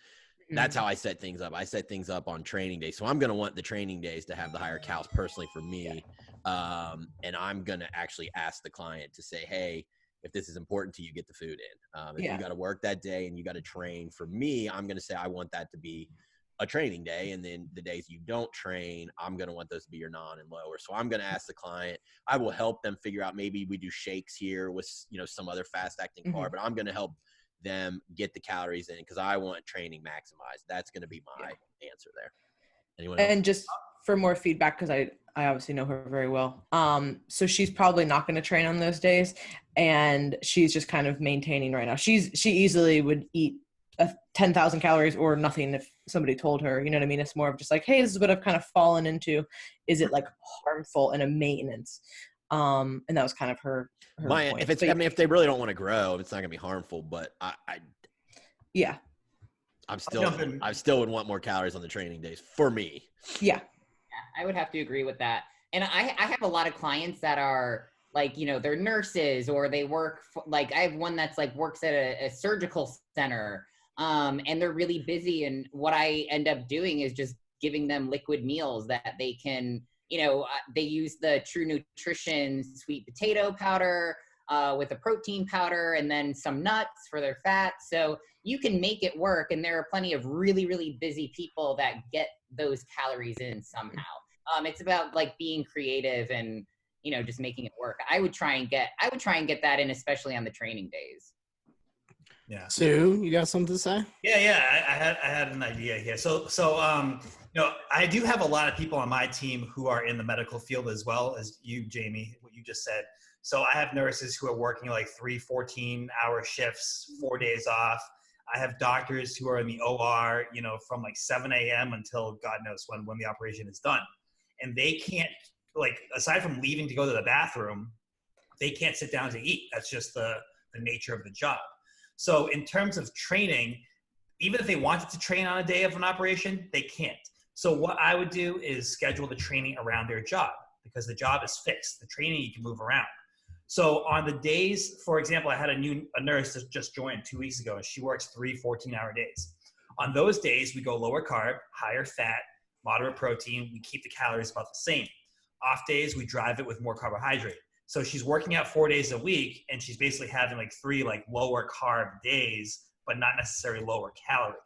that's how I set things up. I set things up on training days. So I'm going to want the training days to have the higher calories personally for me. And I'm going to actually ask the client to say, hey, if this is important to you, get the food in. If you got to work that day and you got to train, for me, I'm going to say I want that to be a training day. And then the days you don't train, I'm going to want those to be your non and lower. So I'm going to ask the client, I will help them figure out, maybe we do shakes here with, some other fast acting carb, but I'm going to help them get the calories in because I want training maximized. That's going to be my answer there. Anyone else? And just for more feedback, because I obviously know her very well. So she's probably not going to train on those days, and she's just kind of maintaining right now. She easily would eat 10,000 calories or nothing if somebody told her, you know what I mean? It's more of just like, hey, this is what I've kind of fallen into. Is it like harmful and a maintenance? And that was kind of her point. If they really don't want to grow, it's not going to be harmful, but yeah. I still would want more calories on the training days for me. Yeah. I would have to agree with that. And I have a lot of clients that are like, they're nurses, or they work I have one that's like works at a surgical center, and they're really busy. And what I end up doing is just giving them liquid meals that they can, they use the True Nutrition sweet potato powder with a protein powder, and then some nuts for their fat. So you can make it work. And there are plenty of really, really busy people that get those calories in somehow. It's about like being creative and, just making it work. I would try and get that in, especially on the training days. Yeah. Sue, you got something to say? Yeah. I had an idea here. So I do have a lot of people on my team who are in the medical field as well as you, Jamie, what you just said. So I have nurses who are working like 3 14-hour shifts, 4 days off. I have doctors who are in the OR, from like 7 a.m. until God knows when the operation is done. And they can't, aside from leaving to go to the bathroom, they can't sit down to eat. That's just the nature of the job. So in terms of training, even if they wanted to train on a day of an operation, they can't. So what I would do is schedule the training around their job, because the job is fixed. The training you can move around. So on the days, for example, I had a nurse that just joined 2 weeks ago, and she works 3 14-hour days. On those days, we go lower carb, higher fat, moderate protein. We keep the calories about the same. Off days, we drive it with more carbohydrate. So she's working out 4 days a week, and she's basically having like 3 lower carb days, but not necessarily lower calorie.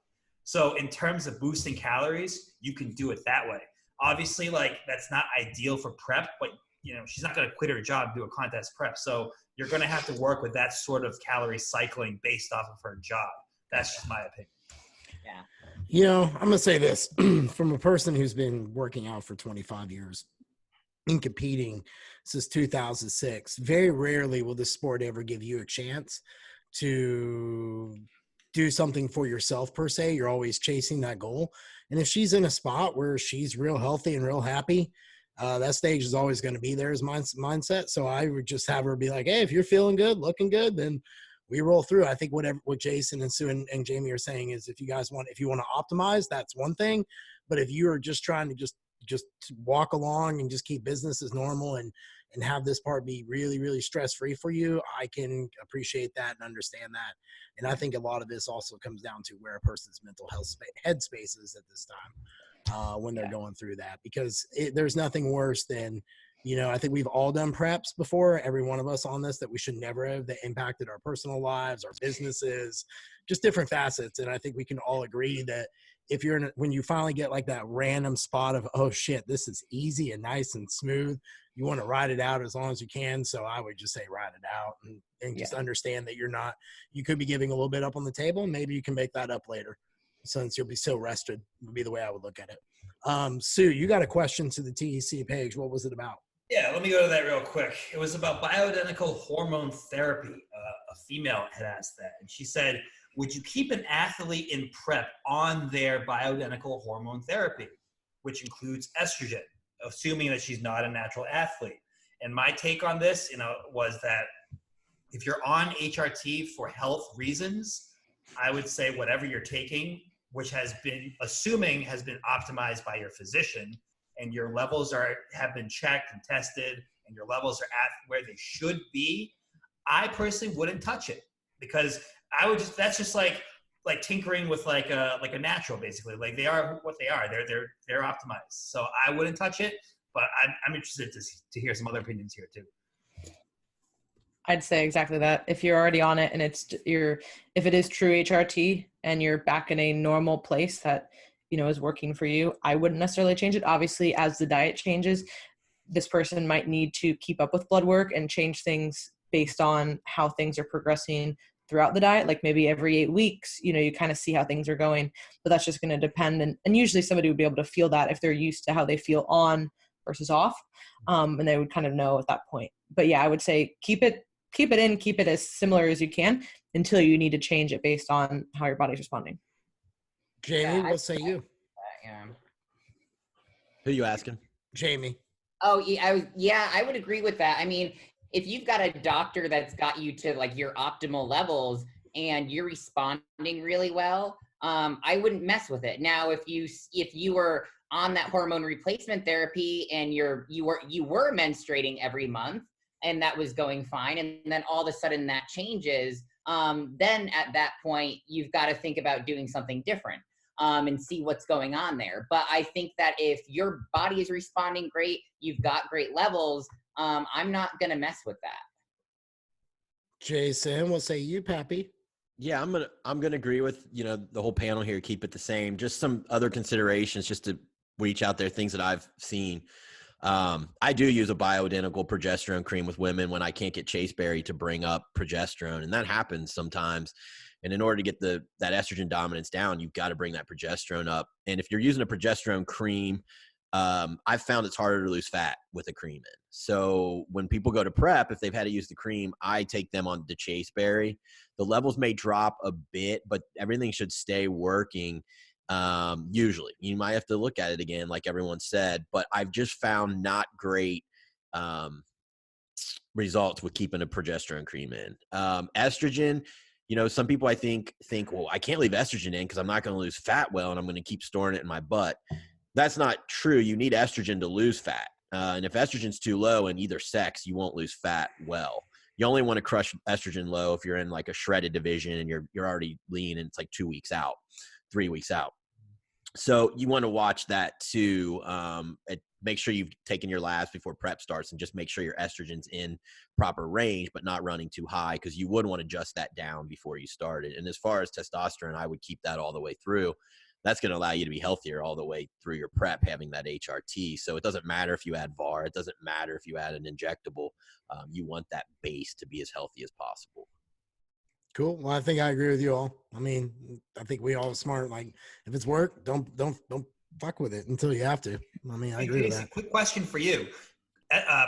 So in terms of boosting calories, you can do it that way. Obviously, that's not ideal for prep, but she's not going to quit her job and do a contest prep. So you're going to have to work with that sort of calorie cycling based off of her job. That's just my opinion. Yeah. I'm going to say this from a person who's been working out for 25 years and competing since 2006. Very rarely will this sport ever give you a chance to do something for yourself per se. You're always chasing that goal. And if she's in a spot where she's real healthy and real happy, that stage is always going to be there as mindset. So I would just have her be like, hey, if you're feeling good, looking good, then we roll through. I think what Jason and Sue and Jamie are saying is if you want to optimize, that's one thing. But if you are just trying to just walk along and just keep business as normal and have this part be really, really stress-free for you, I can appreciate that and understand that. And I think a lot of this also comes down to where a person's mental health headspace is at this time when they're going through that, because there's nothing worse than, I think we've all done preps before, every one of us on this, that we should never have, that impacted our personal lives, our businesses, just different facets. And I think we can all agree that if you're when you finally get like that random spot of, oh shit, this is easy and nice and smooth, you want to ride it out as long as you can. So I would just say ride it out and just understand that you could be giving a little bit up on the table. Maybe you can make that up later since you'll be so rested, would be the way I would look at it. Sue, you got a question to the TEC page. What was it about? Yeah, let me go to that real quick. It was about bioidentical hormone therapy. A female had asked that, and she said, would you keep an athlete in prep on their bioidentical hormone therapy, which includes estrogen, assuming that she's not a natural athlete? And my take on this, was that if you're on HRT for health reasons, I would say whatever you're taking, which has been optimized by your physician, and your levels have been checked and tested, and your levels are at where they should be, I personally wouldn't touch it, because that's just like tinkering with like a natural, basically. Like they are what they are. They're optimized. So I wouldn't touch it, but I'm interested to hear some other opinions here too. I'd say exactly that. If you're already on it and if it is true HRT and you're back in a normal place that, is working for you, I wouldn't necessarily change it. Obviously, as the diet changes, this person might need to keep up with blood work and change things based on how things are progressing throughout the diet. Like maybe every 8 weeks, you kind of see how things are going, but that's just going to depend. And usually somebody would be able to feel that if they're used to how they feel on versus off. And they would kind of know at that point. But yeah, I would say keep it as similar as you can until you need to change it based on how your body's responding. Jamie, what say you? Who you asking? Jamie. Oh, I would agree with that. I mean, if you've got a doctor that's got you to like your optimal levels and you're responding really well, I wouldn't mess with it. Now, if you were on that hormone replacement therapy and you were menstruating every month and that was going fine, and then all of a sudden that changes, then at that point you've got to think about doing something different and see what's going on there. But I think that if your body is responding great, you've got great levels, I'm not going to mess with that. Jason, what say you, Pappy? Yeah, I'm gonna agree with the whole panel here. Keep it the same. Just some other considerations, just to reach out there. Things that I've seen. I do use a bioidentical progesterone cream with women when I can't get chasteberry to bring up progesterone, and that happens sometimes. And in order to get that estrogen dominance down, you've got to bring that progesterone up. And if you're using a progesterone cream, I've found it's harder to lose fat with a cream in. So when people go to prep, if they've had to use the cream, I take them on the chasteberry. The levels may drop a bit, but everything should stay working. Usually you might have to look at it again, like everyone said, but I've just found not great results with keeping a progesterone cream in. Estrogen, some people I think, well, I can't leave estrogen in because I'm not going to lose fat well, and I'm going to keep storing it in my butt. That's not true. You need estrogen to lose fat. And if estrogen's too low in either sex, you won't lose fat well. You only want to crush estrogen low if you're in like a shredded division and you're already lean and it's like 2 weeks out, 3 weeks out. So you want to watch that too. Make sure you've taken your labs before prep starts, and just make sure your estrogen's in proper range, but not running too high, because you would want to adjust that down before you started. And as far as testosterone, I would keep that all the way through. That's going to allow you to be healthier all the way through your prep, having that HRT. So it doesn't matter if you add VAR. It doesn't matter if you add an injectable. You want that base to be as healthy as possible. Cool. Well, I think I agree with you all. I mean, I think we all smart. Like, if it's work, don't fuck with it until you have to. I mean, I agree with that. Quick question for you: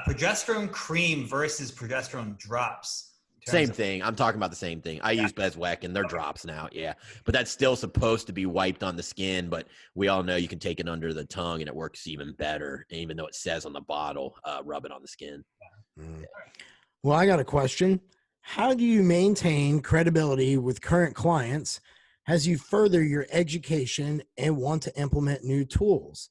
progesterone cream versus progesterone drops. Same thing. I'm talking about the same thing. I use Bezwek, and they're drops now. Yeah, but that's still supposed to be wiped on the skin. But we all know you can take it under the tongue, and it works even better. Even though it says on the bottle, rub it on the skin. Mm. Well, I got a question. How do you maintain credibility with current clients as you further your education and want to implement new tools?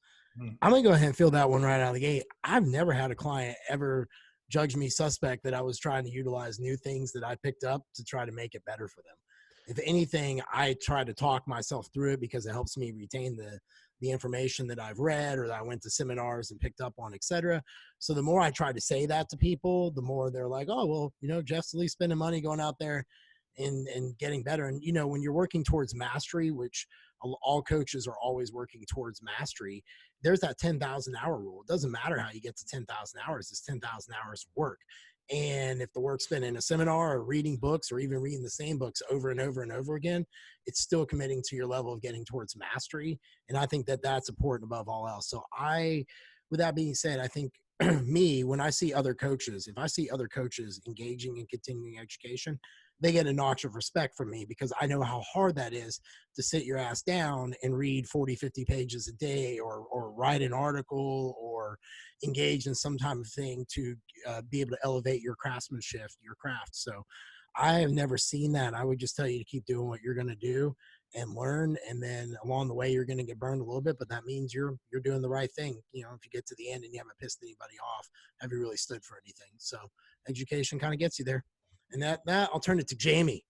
I'm going to go ahead and fill that one right out of the gate. I've never had a client ever judge me suspect that I was trying to utilize new things that I picked up to try to make it better for them. If anything, I try to talk myself through it because it helps me retain the information that I've read or that I went to seminars and picked up on, et cetera. So the more I try to say that to people, the more they're like, oh, well, Jeff's at least spending money going out there and getting better. And, when you're working towards mastery, which all coaches are always working towards mastery, there's that 10,000 hour rule. It doesn't matter how you get to 10,000 hours. It's 10,000 hours of work. And if the work's been in a seminar or reading books or even reading the same books over and over and over again, it's still committing to your level of getting towards mastery. And I think that that's important above all else. So with that being said, I think when I see other coaches, if I see other coaches engaging in continuing education, they get a notch of respect from me because I know how hard that is to sit your ass down and read 40, 50 pages a day or write an article or engage in some type of thing to be able to elevate your craftsmanship, your craft. So I have never seen that. I would just tell you to keep doing what you're going to do and learn. And then along the way, you're going to get burned a little bit, but that means you're doing the right thing. If you get to the end and you haven't pissed anybody off, have you really stood for anything? So education kind of gets you there. And that I'll turn it to Jamie.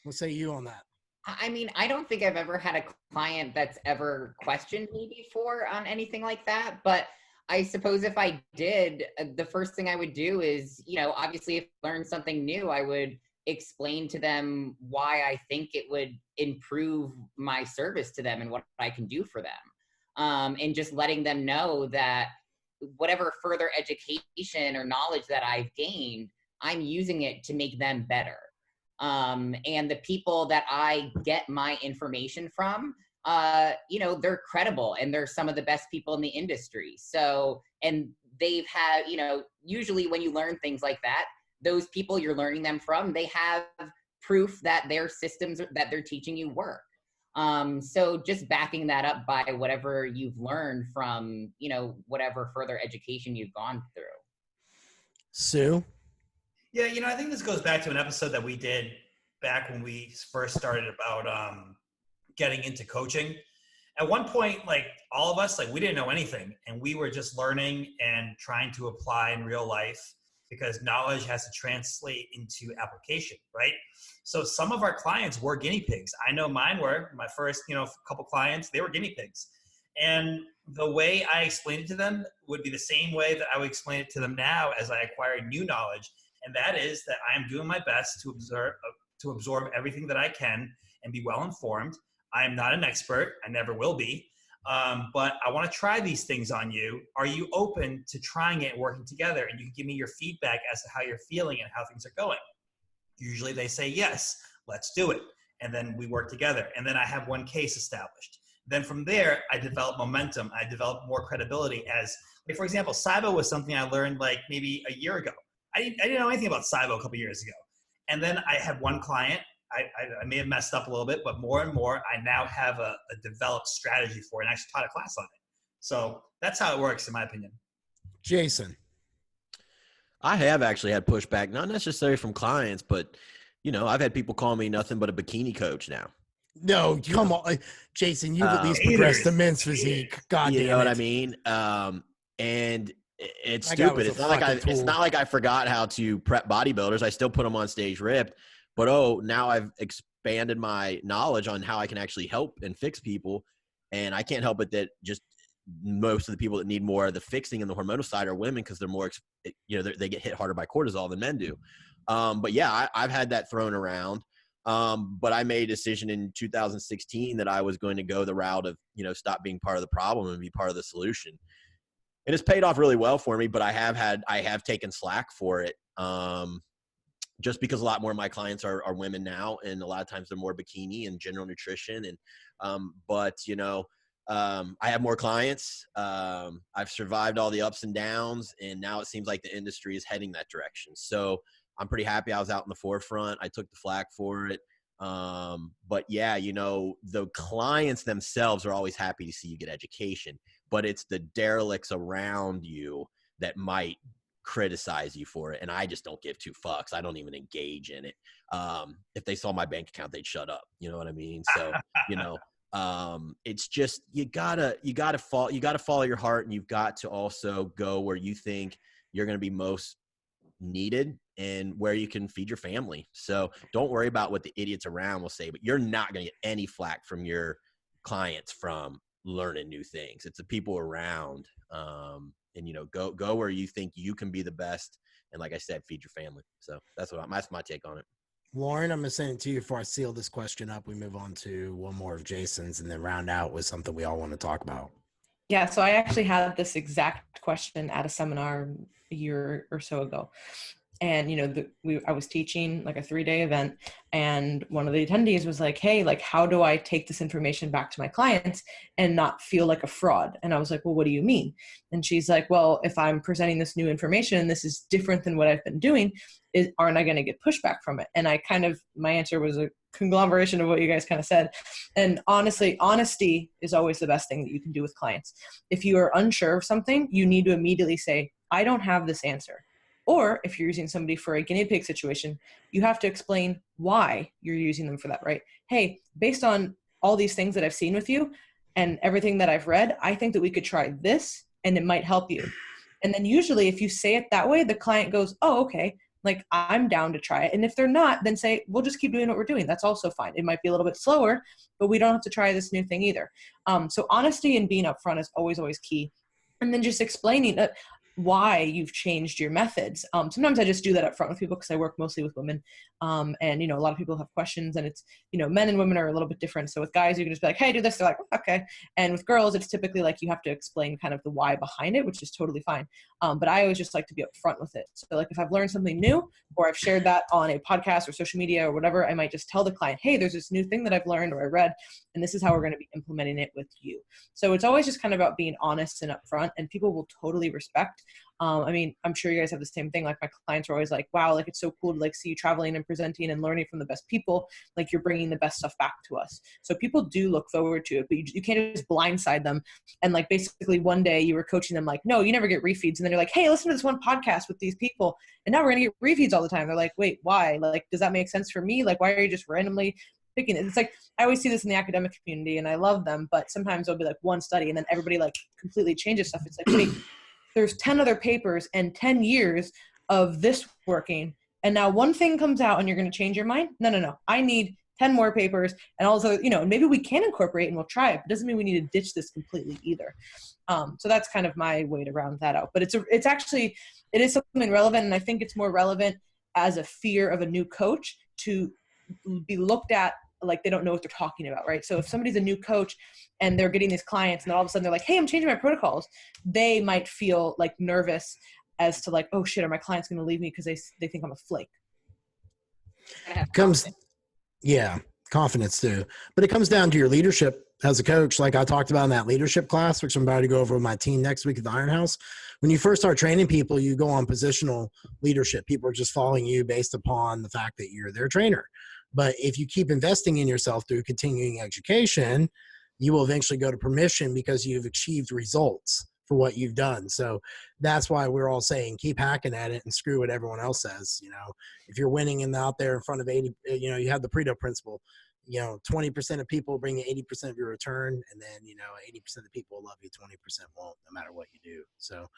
What say you on that? I mean, I don't think I've ever had a client that's ever questioned me before on anything like that. But I suppose if I did, the first thing I would do is, obviously if I learned something new, I would explain to them why I think it would improve my service to them and what I can do for them. And just letting them know that whatever further education or knowledge that I've gained, I'm using it to make them better. And the people that I get my information from, they're credible and they're some of the best people in the industry. So, and they've had, usually when you learn things like that, those people you're learning them from, they have proof that their systems that they're teaching you work. So just backing that up by whatever you've learned from, whatever further education you've gone through. Sue? Yeah, I think this goes back to an episode that we did back when we first started about, getting into coaching. At one point, like all of us, like we didn't know anything, and we were just learning and trying to apply in real life, because knowledge has to translate into application, right? So some of our clients were guinea pigs. I know mine were. My first, couple clients, they were guinea pigs. And the way I explained it to them would be the same way that I would explain it to them now as I acquire new knowledge. And that is that I am doing my best to absorb everything that I can and be well informed. I am not an expert. I never will be. But I want to try these things on you. Are you open to trying it and working together? And you can give me your feedback as to how you're feeling and how things are going. Usually they say, yes, let's do it. And then we work together. And then I have one case established. Then from there, I develop momentum. I develop more credibility as, like, for example, SIBO was something I learned like maybe a year ago. I didn't know anything about SIBO a couple years ago. And then I had one client. I may have messed up a little bit, but more and more, I now have a developed strategy for it, and I actually taught a class on it. So that's how it works, in my opinion. Jason. I have actually had pushback, not necessarily from clients, but, I've had people call me nothing but a bikini coach now. No, come on. Jason, you've at least progressed to men's physique. God damn it. You know what I mean? And it's stupid. It's not like I forgot how to prep bodybuilders. I still put them on stage ripped. But, now I've expanded my knowledge on how I can actually help and fix people. And I can't help it that just most of the people that need more of the fixing and the hormonal side are women, because they're more, they get hit harder by cortisol than men do. But yeah, I've had that thrown around. But I made a decision in 2016 that I was going to go the route of, stop being part of the problem and be part of the solution. And it's paid off really well for me, but I have taken slack for it. Just because a lot more of my clients are women now, and a lot of times they're more bikini and general nutrition. And, I have more clients. I've survived all the ups and downs, and now it seems like the industry is heading that direction. So I'm pretty happy I was out in the forefront. I took the flack for it. But yeah, the clients themselves are always happy to see you get education, but it's the derelicts around you that might criticize you for it. And I just don't give two fucks. I don't even engage in it. If they saw my bank account, they'd shut up. You know what I mean? So, it's just, you gotta follow your heart, and you've got to also go where you think you're going to be most needed and where you can feed your family. So don't worry about what the idiots around will say, but you're not going to get any flack from your clients from learning new things. It's the people around. And go where you think you can be the best, and like I said, feed your family. So that's my take on it. Laurin, I'm gonna send it to you before I seal this question up. We move on to one more of Jason's, and then round out with something we all want to talk about. Yeah, so I actually had this exact question at a seminar a year or so ago. And, I was teaching like a 3-day event, and one of the attendees was like, hey, like, how do I take this information back to my clients and not feel like a fraud? And I was like, well, what do you mean? And she's like, well, if I'm presenting this new information and this is different than what I've been doing, aren't I going to get pushback from it? And my answer was a conglomeration of what you guys kind of said. And honestly, honesty is always the best thing that you can do with clients. If you are unsure of something, you need to immediately say, I don't have this answer. Or if you're using somebody for a guinea pig situation, you have to explain why you're using them for that, right? Hey, based on all these things that I've seen with you and everything that I've read, I think that we could try this and it might help you. And then usually if you say it that way, the client goes, oh, okay, like I'm down to try it. And if they're not, then say, we'll just keep doing what we're doing. That's also fine. It might be a little bit slower, but we don't have to try this new thing either. So honesty and being upfront is always, always key. And then just explaining that why you've changed your methods. Sometimes I just do that up front with people because I work mostly with women. And, a lot of people have questions, and it's, men and women are a little bit different. So with guys, you can just be like, hey, do this. They're like, okay. And with girls, it's typically like you have to explain kind of the why behind it, which is totally fine. But I always just like to be upfront with it. So like if I've learned something new or I've shared that on a podcast or social media or whatever, I might just tell the client, hey, there's this new thing that I've learned or I read, and this is how we're going to be implementing it with you. So it's always just kind of about being honest and upfront, and people will totally respect. I'm sure you guys have the same thing. Like my clients are always like, wow, like it's so cool to like see you traveling and presenting and learning from the best people. Like you're bringing the best stuff back to us. So people do look forward to it, but you can't just blindside them. And like basically one day you were coaching them like, no, you never get refeeds. And then you're like, hey, listen to this one podcast with these people, and now we're going to get refeeds all the time. They're like, wait, why? Like, does that make sense for me? Like, why are you just randomly picking it. It's like, I always see this in the academic community and I love them, but sometimes there'll be like one study and then everybody like completely changes stuff. It's like, wait, there's 10 other papers and 10 years of this working. And now one thing comes out and you're going to change your mind. No. I need 10 more papers and also, maybe we can incorporate and we'll try it, but it doesn't mean we need to ditch this completely either. So that's kind of my way to round that out. But it is something relevant. And I think it's more relevant as a fear of a new coach to be looked at like they don't know what they're talking about, right? So if somebody's a new coach and they're getting these clients and then all of a sudden they're like, hey, I'm changing my protocols, they might feel like nervous as to like, oh shit, are my clients going to leave me because they think I'm a flake? Confidence too. But it comes down to your leadership as a coach, like I talked about in that leadership class, which I'm about to go over with my team next week at the Iron House. When you first start training people, you go on positional leadership. People are just following you based upon the fact that you're their trainer. But if you keep investing in yourself through continuing education, you will eventually go to permission because you've achieved results for what you've done. So that's why we're all saying keep hacking at it and screw what everyone else says. If you're winning and out there in front of 80, you have the Pareto principle. 20% of people bring you 80% of your return, and then 80% of the people will love you, 20% won't, no matter what you do. So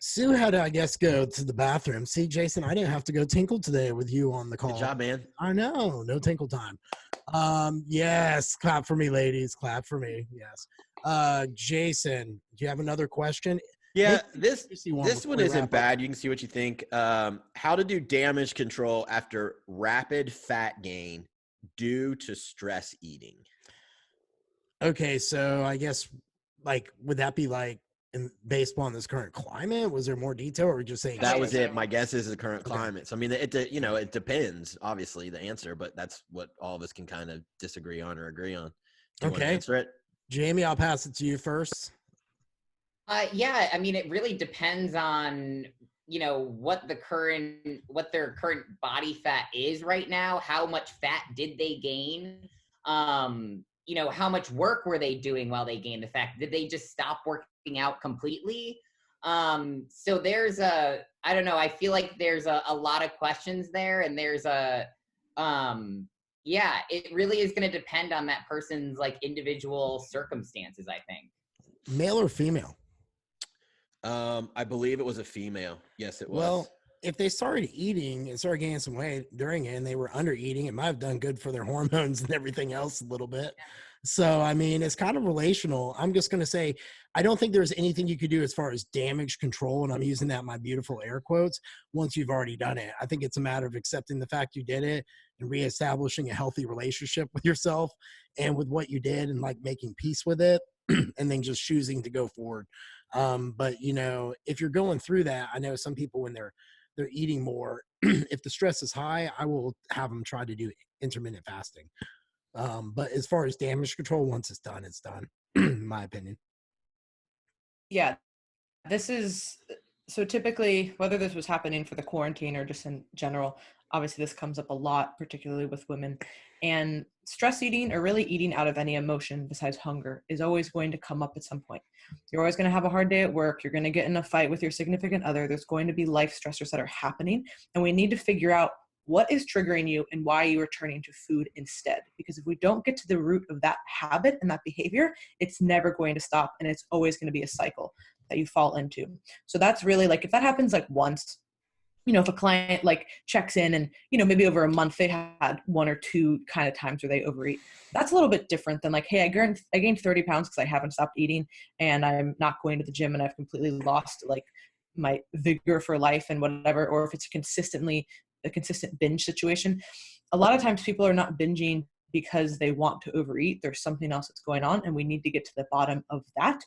Sue had to, I guess, go to the bathroom. See, Jason, I didn't have to go tinkle today with you on the call. Good job, man. I know, no tinkle time. Yes, clap for me, ladies. Clap for me. Yes. Jason, do you have another question? Yeah, this one isn't bad. You can see what you think. How to do damage control after rapid fat gain due to stress eating. Okay, so I guess would that be based upon this current climate? Was there more detail, or were we just saying that was it? My guess is the current climate. So I mean, it depends. Obviously, the answer, but that's what all of us can kind of disagree on or agree on. Do you want to answer it? Jamie, I'll pass it to you first. Yeah, I mean, it really depends on what their current body fat is right now. How much fat did they gain? How much work were they doing while they gained the fat? Did they just stop working out completely? So there's I don't know. I feel like there's a lot of questions there, and there's it really is going to depend on that person's individual circumstances, I think. Male or female? I believe it was a female. Yes, it was. Well, if they started eating and started gaining some weight during it and they were under eating, it might have done good for their hormones and everything else a little bit. So, I mean, it's kind of relational. I'm just going to say, I don't think there's anything you could do as far as damage control. And I'm using that in my beautiful air quotes once you've already done it. I think it's a matter of accepting the fact you did it and reestablishing a healthy relationship with yourself and with what you did and making peace with it and then just choosing to go forward. But if you're going through that, I know some people when they're eating more, if the stress is high, I will have them try to do intermittent fasting. But as far as damage control, once it's done, in my opinion. Yeah, this is so typically, whether this was happening for the quarantine or just in general, obviously this comes up a lot, particularly with women. And stress eating, or really eating out of any emotion besides hunger, is always going to come up at some point. You're always going to have a hard day at work. You're going to get in a fight with your significant other. There's going to be life stressors that are happening. And we need to figure out what is triggering you and why you are turning to food instead. Because if we don't get to the root of that habit and that behavior, it's never going to stop. And it's always going to be a cycle that you fall into. So that's really if that happens once, if a client checks in and, maybe over a month they had one or two kind of times where they overeat, that's a little bit different than hey, I gained 30 pounds because I haven't stopped eating and I'm not going to the gym and I've completely lost my vigor for life and whatever. Or if it's a consistent binge situation. A lot of times people are not binging because they want to overeat. There's something else that's going on and we need to get to the bottom of that.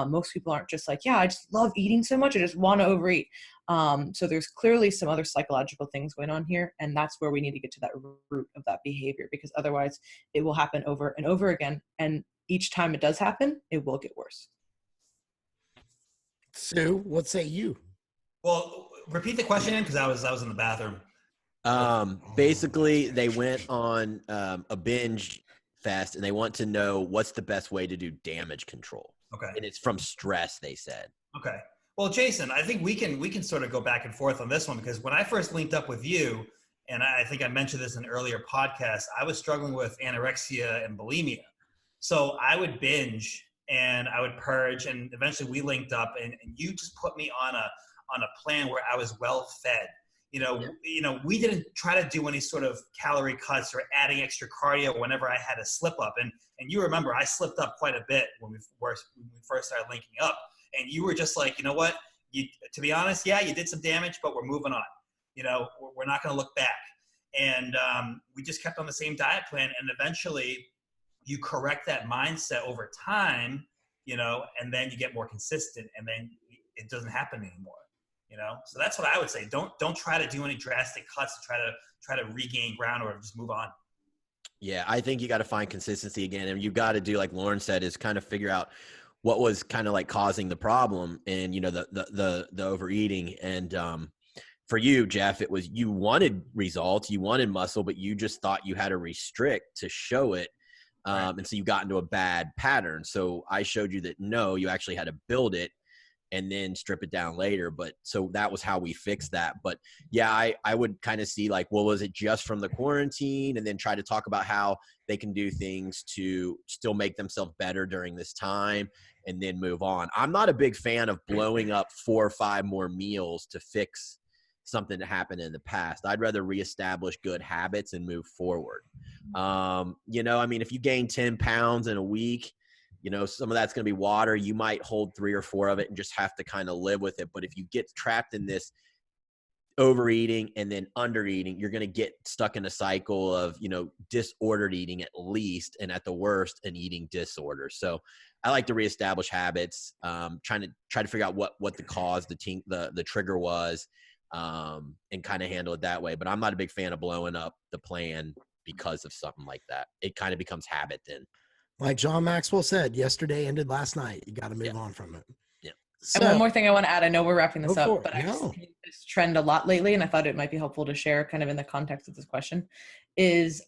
Most people aren't just I just love eating so much, I just want to overeat. So there's clearly some other psychological things going on here, and that's where we need to get to that root of that behavior, because otherwise it will happen over and over again. And each time it does happen, it will get worse. Sue, what say you? Well, repeat the question because I was in the bathroom. Basically, they went on a binge fast, and they want to know what's the best way to do damage control. Okay. And it's from stress, they said. Okay. Well, Jason, I think we can sort of go back and forth on this one, because when I first linked up with you And I think I mentioned this in an earlier podcast. I was struggling with anorexia and bulimia. So I would binge and I would purge, and eventually we linked up, and you just put me on a plan where I was well fed. We didn't try to do any sort of calorie cuts or adding extra cardio whenever I had a slip up. And you remember I slipped up quite a bit when we first started linking up. And you were just like, you know what? To be honest, yeah, you did some damage, but we're moving on. We're not going to look back. And we just kept on the same diet plan. And eventually you correct that mindset over time, and then you get more consistent, and then it doesn't happen anymore. So that's what I would say. Don't try to do any drastic cuts to try to regain ground or just move on. Yeah, I think you got to find consistency again, and you got to do, like Laurin said, is kind of figure out what was kind of like causing the problem, and the overeating. And for you, Jeff, it was you wanted results, you wanted muscle, but you just thought you had to restrict to show it, and so you got into a bad pattern. So I showed you that no, you actually had to build it and then strip it down later. But so that was how we fixed that. But yeah, I would kind of see like, well, was it just from the quarantine? And then try to talk about how they can do things to still make themselves better during this time and then move on. I'm not a big fan of blowing up 4 or 5 more meals to fix something that happened in the past. I'd rather reestablish good habits and move forward. If you gain 10 pounds in a week, some of that's going to be water. You might hold 3 or 4 of it and just have to kind of live with it. But if you get trapped in this overeating and then undereating, you're going to get stuck in a cycle of, disordered eating at least, and at the worst, an eating disorder. So I like to reestablish habits, try to figure out what the cause, the trigger was, and kind of handle it that way. But I'm not a big fan of blowing up the plan because of something like that. It kind of becomes habit then. Like John Maxwell said, yesterday ended last night. You got to move on from it. Yeah. And one more thing I want to add, I know we're wrapping this up, but I've seen this trend a lot lately, and I thought it might be helpful to share kind of in the context of this question, is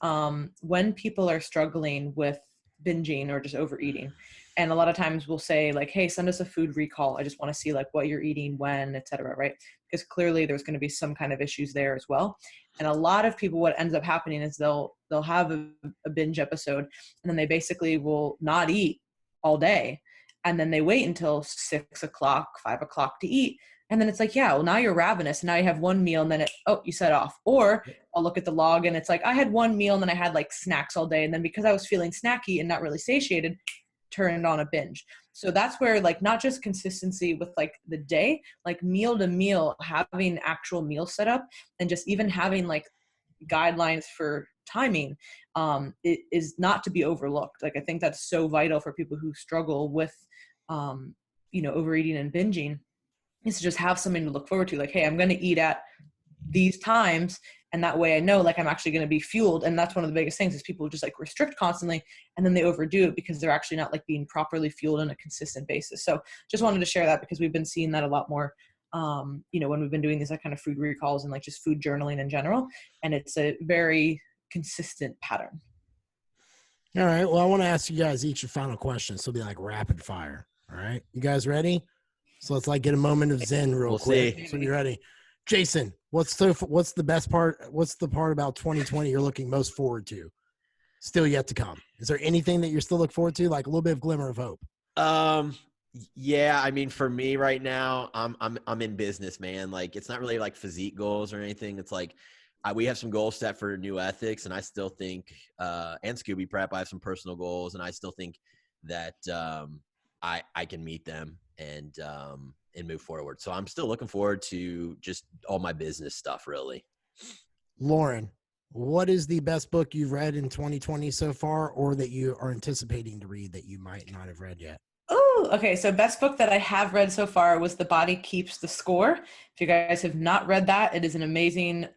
when people are struggling with binging or just overeating. And a lot of times we'll say like, hey, send us a food recall. I just want to see like what you're eating, when, et cetera, right? Because clearly there's going to be some kind of issues there as well. And a lot of people, what ends up happening is they'll have a binge episode, and then they basically will not eat all day. And then they wait until 6 o'clock, 5 o'clock to eat. And then it's like, yeah, well, now you're ravenous. And now you have one meal and then you set off. Or I'll look at the log and it's like, I had one meal and then I had like snacks all day. And then because I was feeling snacky and not really satiated, turned on a binge. So that's where like, not just consistency with like the day, like meal to meal, having actual meal set up, and just even having like guidelines for timing, it is not to be overlooked. Like, I think that's so vital for people who struggle with, overeating and binging, is to just have something to look forward to. Like, hey, I'm going to eat at these times. And that way I know like I'm actually going to be fueled. And that's one of the biggest things, is people just like restrict constantly and then they overdo it because they're actually not like being properly fueled on a consistent basis. So just wanted to share that because we've been seeing that a lot more, when we've been doing these like kind of food recalls and like just food journaling in general. And it's a very consistent pattern. All right. Well, I want to ask you guys each a final question. So it'll be like rapid fire. All right. You guys ready? So let's like get a moment of zen real quick. See. So you ready? Jason, what's the best part? What's the part about 2020 you're looking most forward to? Still yet to come. Is there anything that you're still looking forward to? Like a little bit of glimmer of hope. Yeah, I mean, for me right now, I'm in business, man. Like, it's not really like physique goals or anything. It's like we have some goals set for new ethics, and I still think, and Scooby Prep, I have some personal goals, and I still think that I can meet them and move forward. So I'm still looking forward to just all my business stuff, really. Laurin, what is the best book you've read in 2020 so far, or that you are anticipating to read that you might not have read yet? Oh, okay. So best book that I have read so far was The Body Keeps the Score. If you guys have not read that, it is an amazing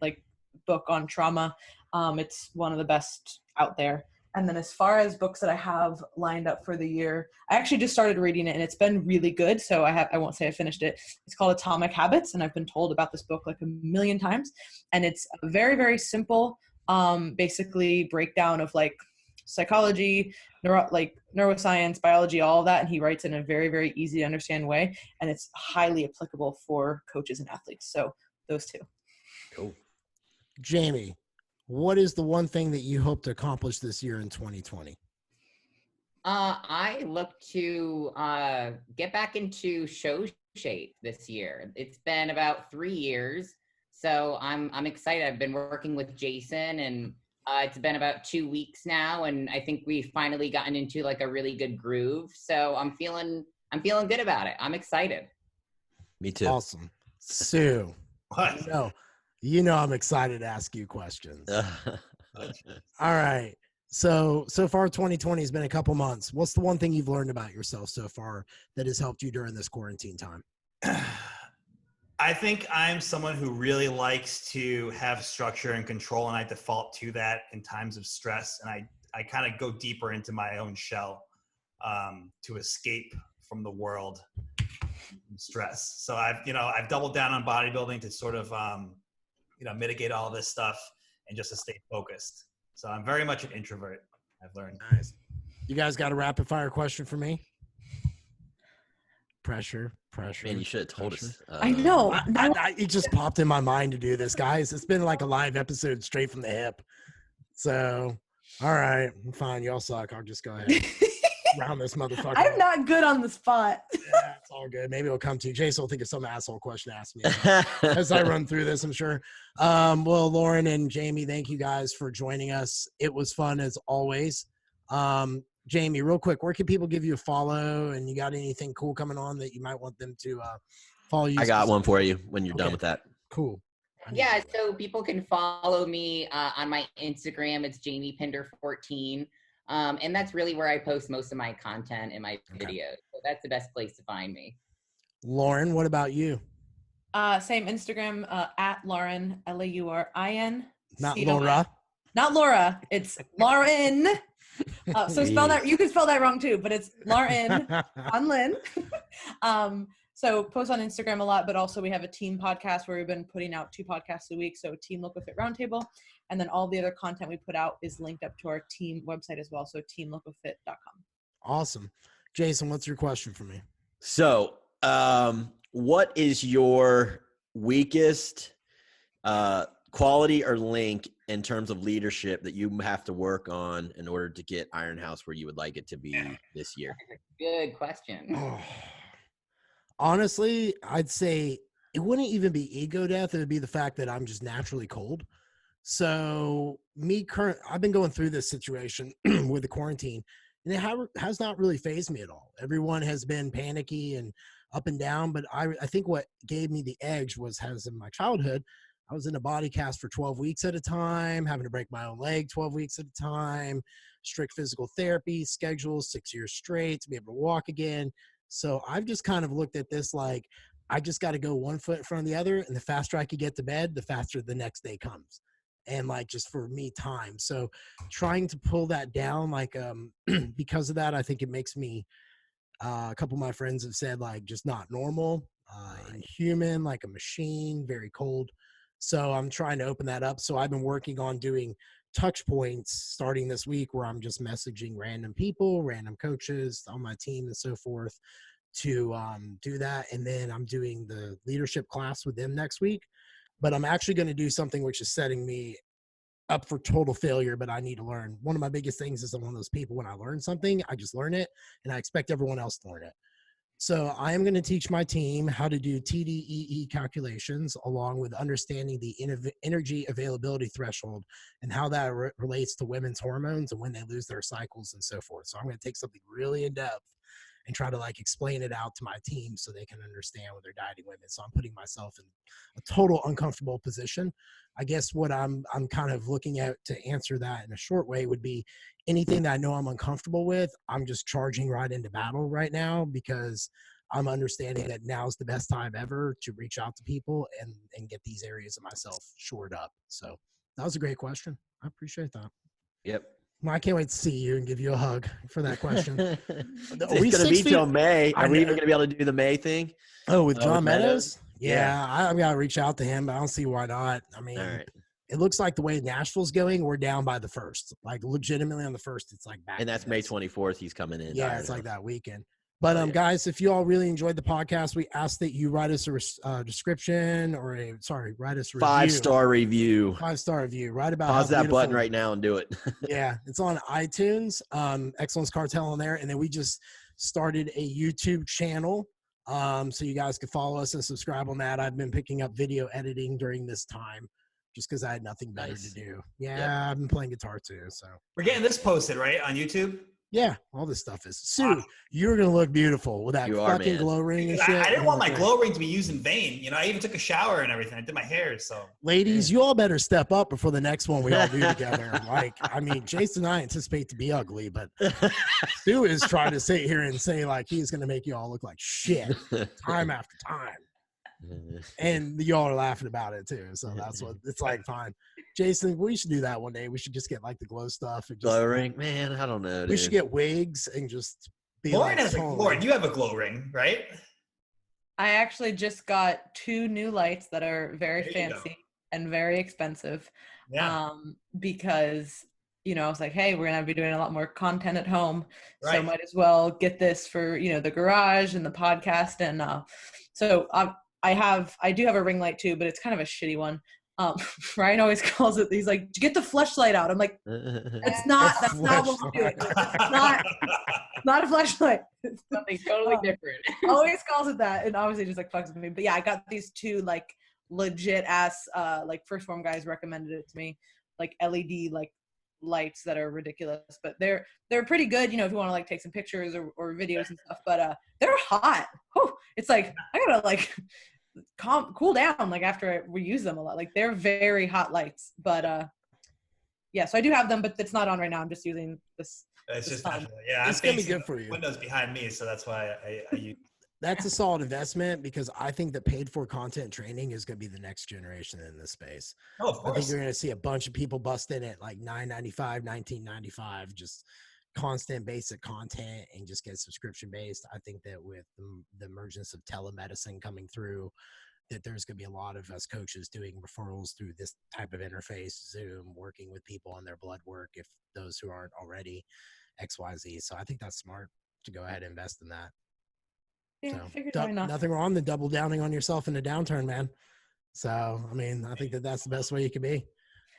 book on trauma. It's one of the best out there. And then as far as books that I have lined up for the year, I actually just started reading it and it's been really good. So I won't say I finished it. It's called Atomic Habits. And I've been told about this book like a million times. And it's a very, very simple, basically breakdown of like psychology, neuroscience, biology, all of that. And he writes in a very, very easy to understand way. And it's highly applicable for coaches and athletes. So those two. Cool. Jamie, what is the one thing that you hope to accomplish this year in 2020? I look to get back into show shape this year. It's been about 3 years, so I'm excited. I've been working with Jason, and it's been about 2 weeks now, and I think we've finally gotten into like a really good groove. So I'm feeling good about it. I'm excited. Me too. Awesome. Sue, What? you know I'm excited to ask you questions. All right. So far 2020 has been a couple months. What's the one thing you've learned about yourself so far that has helped you during this quarantine time? I think I'm someone who really likes to have structure and control, and I default to that in times of stress. And I kind of go deeper into my own shell to escape from the world and stress. So I've doubled down on bodybuilding to sort of mitigate all this stuff and just to stay focused. So I'm very much an introvert, I've learned. Nice. You guys got a rapid fire question for me? Pressure. Man, you should have told us. I know. It just popped in my mind to do this, guys. It's been like a live episode straight from the hip. So, all right, fine. Y'all suck. I'll just go ahead. Round this motherfucker. I'm not good on the spot. Yeah, it's all good. Maybe it'll come to you. Jason will think of some asshole question to ask me as I run through this, I'm sure. Well, Laurin and Jamie, thank you guys for joining us. It was fun as always. Jamie, real quick, where can people give you a follow? And you got anything cool coming on that you might want them to follow you? I got one for you when you're done with that. Cool. Yeah, so people can follow me on my Instagram. It's Jamie Pinder 14. And that's really where I post most of my content and my videos. So that's the best place to find me. Laurin, what about you? Same Instagram, at Laurin, Laurin. Not Laura. Not Laura. It's Laurin. So spell that. You can spell that wrong too, but it's Laurin Conlin. So post on Instagram a lot, but also we have a team podcast where we've been putting out 2 podcasts a week. So Team Look Fit Roundtable, and then all the other content we put out is linked up to our team website as well. So teamlookofit.com. Awesome. Jason, what's your question for me? So, what is your weakest quality or link in terms of leadership that you have to work on in order to get Iron House where you would like it to be this year? Good question. Oh. Honestly, I'd say it wouldn't even be ego death. It would be the fact that I'm just naturally cold. So I've been going through this situation with the quarantine, and it has not really fazed me at all. Everyone has been panicky and up and down, but I think what gave me the edge was in my childhood, I was in a body cast for 12 weeks at a time, having to break my own leg 12 weeks at a time, strict physical therapy schedules 6 years straight to be able to walk again. So I've just kind of looked at this like I just got to go one foot in front of the other, and the faster I could get to bed, the faster the next day comes. And like just for me time. So trying to pull that down, like because of that, I think it makes me a couple of my friends have said like just not normal, inhuman, like a machine, very cold. So I'm trying to open that up. So I've been working on doing touch points starting this week where I'm just messaging random people, random coaches on my team and so forth to do that. And then I'm doing the leadership class with them next week. But I'm actually going to do something which is setting me up for total failure, but I need to learn. One of my biggest things is I'm one of those people, when I learn something, I just learn it, and I expect everyone else to learn it. So I am going to teach my team how to do TDEE calculations along with understanding the energy availability threshold and how that relates to women's hormones and when they lose their cycles and so forth. So I'm going to take something really in depth and try to like explain it out to my team so they can understand when they're dieting women. So I'm putting myself in a total uncomfortable position. I guess what I'm kind of looking at to answer that in a short way would be anything that I know I'm uncomfortable with, I'm just charging right into battle right now because I'm understanding that now's the best time ever to reach out to people and get these areas of myself shored up. So that was a great question. I appreciate that. Yep. Well, I can't wait to see you and give you a hug for that question. It's going to be till May. Are we even going to be able to do the May thing? Oh, with John Meadows? Yeah. I've got to reach out to him, but I don't see why not. I mean, It looks like the way Nashville's going, we're down by the 1st. Like legitimately on the 1st, it's like back. And that's May 24th. He's coming in. Yeah, it's like that weekend. But Oh, yeah. guys, if you all really enjoyed the podcast, we ask that you write us a description or write us a review. 5-star review. 5-star review. Write about Pause how that button beautiful- right now and do it. Yeah, it's on iTunes. Excellence Cartel on there, and then we just started a YouTube channel. So you guys can follow us and subscribe on that. I've been picking up video editing during this time just because I had nothing better Nice. to do. Yeah, Yep. I've been playing guitar too. So We're getting this posted, right, on YouTube? yeah, all this stuff is. Sue, you're gonna look beautiful with that You are, fucking man. glow ring and I shit. didn't want my Okay. glow ring to be used in vain. You know, I even took a shower and everything. I did my hair, so. Ladies, you all better step up before the next one we all do together. Like, I mean, Jason and I anticipate to be ugly, but Stu is trying to sit here and say like he's gonna make you all look like shit time after time. And y'all are laughing about it too. So that's what it's like. Fine. Jason, we should do that one day. We should just get like the glow stuff. And just, Glow ring, man. I don't know. we Dude. should get wigs and just be Laurin like, has a totally- Laurin, you have a glow ring, right? I actually just got 2 new lights that are very There you go. fancy and very expensive. Yeah. Because I was like, hey, we're gonna be doing a lot more content at home, so Right. might as well get this for the garage and the podcast. And so I do have a ring light too, but it's kind of a shitty one. Ryan always calls it. He's like, get the fleshlight out. I'm like, that's not what we're doing. It's not a flashlight. It's Something totally different. always calls it that, and obviously just like fucks with me. But yeah, I got these 2 like legit ass like First Form guys recommended it to me, like LED like lights that are ridiculous, but they're pretty good. If you want to like take some pictures or videos and stuff. But they're hot. Whew. It's like I gotta like cool down like after we use them a lot. Like they're very hot lights. But yeah, so I do have them, but it's not on right now. I'm just using this. It's just fun. naturally. Yeah, It's gonna be good for you. Windows behind me, so that's why I use. That's a solid investment because I think that paid for content training is going to be the next generation in this space. Oh, of I think course. you're going to see a bunch of people bust in at like $9.95, $19.95, just constant basic content and just get subscription based. I think that with the emergence of telemedicine coming through, that there's going to be a lot of us coaches doing referrals through this type of interface, Zoom, working with people on their blood work if those who aren't already XYZ. So I think that's smart to go ahead and invest in that. Yeah, So, figured why not. nothing wrong than double downing on yourself in a downturn, man. So, I mean, I think that that's the best way you can be.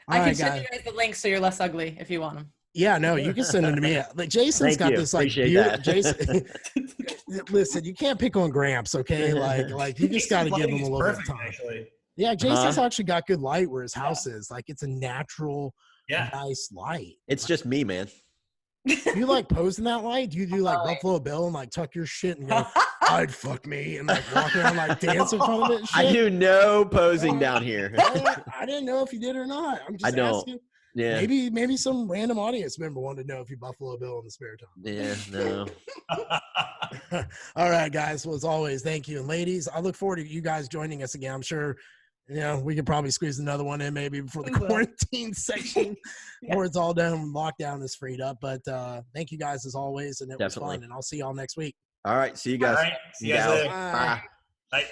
I All can right, send guys. you guys the links so you're less ugly if you want them. Yeah, no, you can send them to me. Like Jason's Thank got you. this like Appreciate beautiful. that. Jason, listen, you can't pick on Gramps, okay? Like you just got to give him a little bit of perfect, time. actually. Yeah, Jason's Uh-huh. actually got good light where his house is. Like it's a natural, Yeah. nice light. It's just me, man. Do you like pose in that light? Do you do like Oh, Buffalo Bill and like tuck your shit and go, I'd fuck me and like walk around like dance in front of it and shit? I do no posing down here. I didn't know if you did or not. I'm just I don't. asking. Yeah. Maybe some random audience member wanted to know if you Buffalo Bill in the spare time. Yeah. No. All right, guys. Well, as always, thank you. And ladies, I look forward to you guys joining us again. I'm sure, we could probably squeeze another one in maybe before the We will. quarantine section Yeah. or it's all done and lockdown is freed up. But thank you guys as always. And it was Definitely. fun. And I'll see y'all next week. All right. See you All guys. right. See you guys Gals. later. Bye. Bye. Bye.